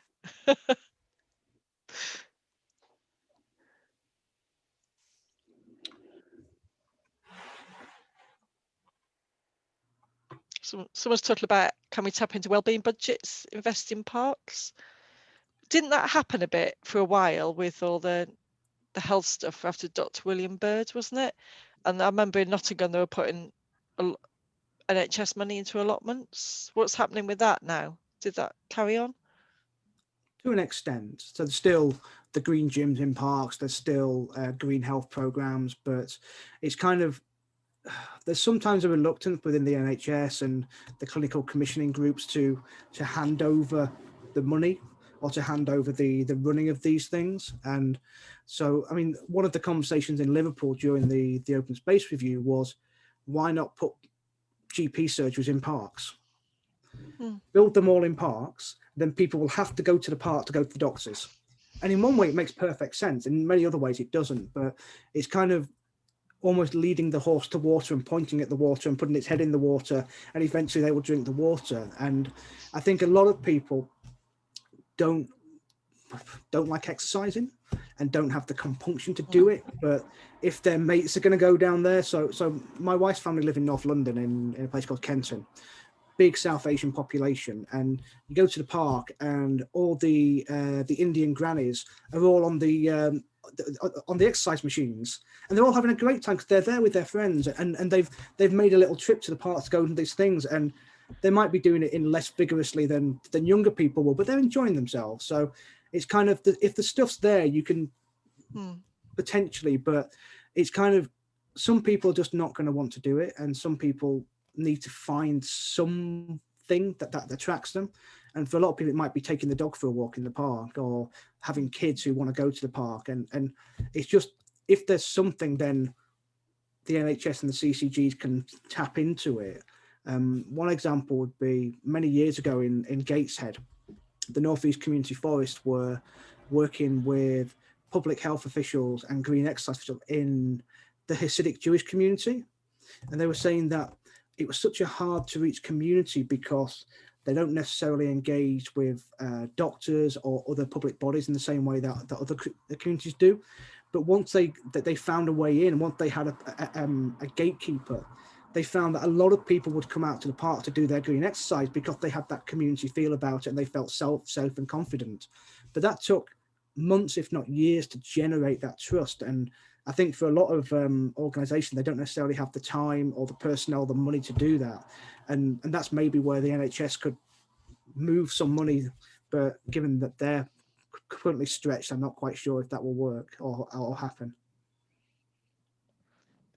Someone's talking about, can we tap into wellbeing budgets, invest in parks? Didn't that happen a bit for a while with all the health stuff after Dr. William Bird, wasn't it? And I remember in Nottingham they were putting NHS money into allotments. What's happening with that now? Did that carry on? To an extent. So there's still the green gyms in parks, there's still green health programs, but it's kind of, there's sometimes a reluctance within the NHS and the clinical commissioning groups to hand over the money or to hand over the running of these things. And so, I mean, one of the conversations in Liverpool during the open space review was, why not put GP surgeries in parks? Build them all in parks, then people will have to go to the park to go to the doctors. And in one way, it makes perfect sense. In many other ways, it doesn't. But it's kind of, almost leading the horse to water and pointing at the water and putting its head in the water, and eventually they will drink the water. And I think a lot of people don't like exercising and don't have the compunction to do it, but if their mates are going to go down there, so my wife's family live in North London in a place called Kenton, big South Asian population, and you go to the park and all the Indian grannies are all on the exercise machines, and they're all having a great time because they're there with their friends, and they've made a little trip to the park to go to these things, and they might be doing it in less vigorously than younger people will, but they're enjoying themselves. So it's kind of, if the stuff's there, you can potentially, but it's kind of, some people are just not going to want to do it, and some people need to find something that attracts them. And for a lot of people, it might be taking the dog for a walk in the park, or having kids who want to go to the park. And it's just, if there's something, then the NHS and the CCGs can tap into it. One example would be many years ago in Gateshead, the North East Community Forest were working with public health officials and green exercise officials in the Hasidic Jewish community. And they were saying that it was such a hard to reach community because they don't necessarily engage with doctors or other public bodies in the same way that other communities do. But once they found a way in, once they had a gatekeeper, they found that a lot of people would come out to the park to do their green exercise because they had that community feel about it, and they felt safe and confident. But that took months, if not years, to generate that trust. And I think for a lot of organisations, they don't necessarily have the time or the personnel, the money to do that. And that's maybe where the NHS could move some money, but given that they're currently stretched, I'm not quite sure if that will work or happen.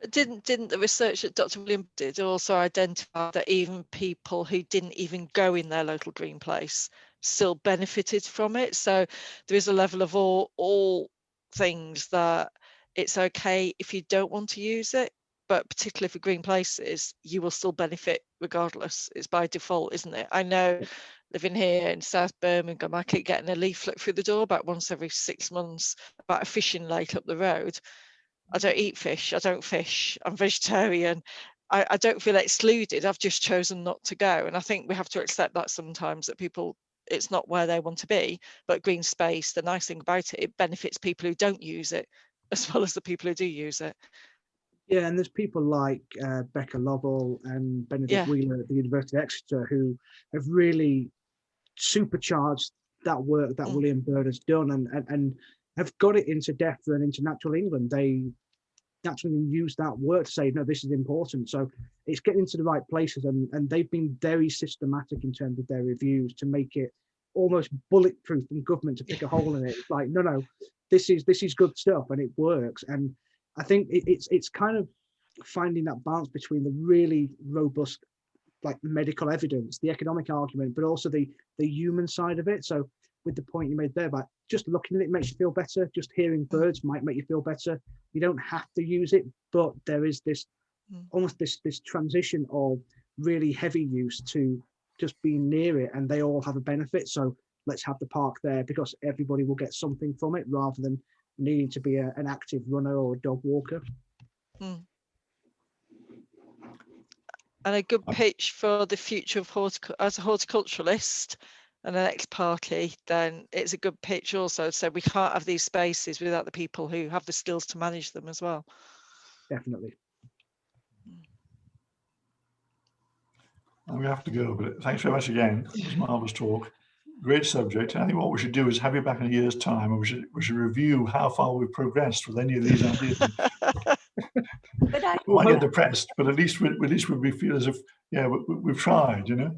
Didn't the research that Dr. William did also identify that even people who didn't even go in their local green place still benefited from it? So there is a level of all things that it's okay if you don't want to use it, but particularly for green places, you will still benefit regardless. It's by default, isn't it? I know living here in South Birmingham, I keep getting a leaflet through the door about once every 6 months about a fishing lake up the road. I don't eat fish, I don't fish, I'm vegetarian. I don't feel excluded, I've just chosen not to go. And I think we have to accept that sometimes, that people, it's not where they want to be, but green space, the nice thing about it, it benefits people who don't use it as well as the people who do use it. Yeah, and there's people like Becca Lovell and Benedict Wheeler at the University of Exeter who have really supercharged that work that William Byrd has done, and have got it into DEFRA and into Natural England. They naturally use that work to say, no, this is important. So it's getting into the right places, and they've been very systematic in terms of their reviews to make it almost bulletproof from government to pick a hole in it. It's like, no, this is good stuff and it works. And I think it's kind of finding that balance between the really robust, like, medical evidence, the economic argument, but also the human side of it. So with the point you made there about just looking at it makes you feel better, just hearing birds might make you feel better. You don't have to use it, but there is this almost this transition of really heavy use to just being near it, and they all have a benefit. So let's have the park there because everybody will get something from it, rather than needing to be an active runner or a dog walker. And a good pitch for the future of as a horticulturalist and an ex-party, then it's a good pitch also. So we can't have these spaces without the people who have the skills to manage them as well. Definitely. And we have to go, but thanks very much again. It was a marvellous talk. Great subject. I think what we should do is have you back in a year's time, and we should review how far we've progressed with any of these ideas. We might get depressed, but at least we feel as if, yeah, we've tried, you know.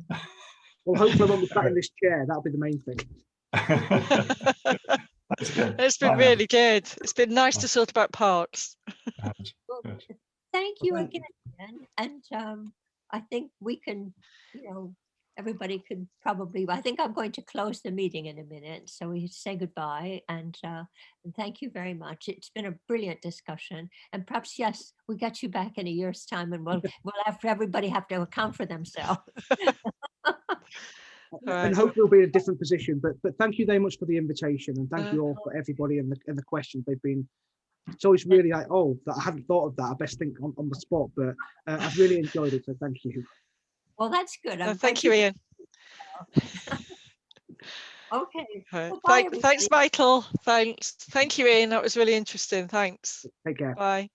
Well, hopefully when we're sat in this chair, that'll be the main thing. It's been really good. It's been nice to talk about parks. Well, thank you again. And I think we can, everybody could probably, I think I'm going to close the meeting in a minute. So we say goodbye and thank you very much. It's been a brilliant discussion. And perhaps, yes, we get you back in a year's time, and we'll have everybody have to account for themselves. And hopefully we'll be in a different position. But thank you very much for the invitation, and thank you all for everybody and the questions. They've been it's always really like, oh, that I hadn't thought of that. I best think on the spot, but I've really enjoyed it. So thank you. Well, that's good. I'm Thank you, Ian. Okay. Right. Well, bye, Thanks, everybody. Michael. Thanks. Thank you, Ian. That was really interesting. Thanks. Take care. Bye.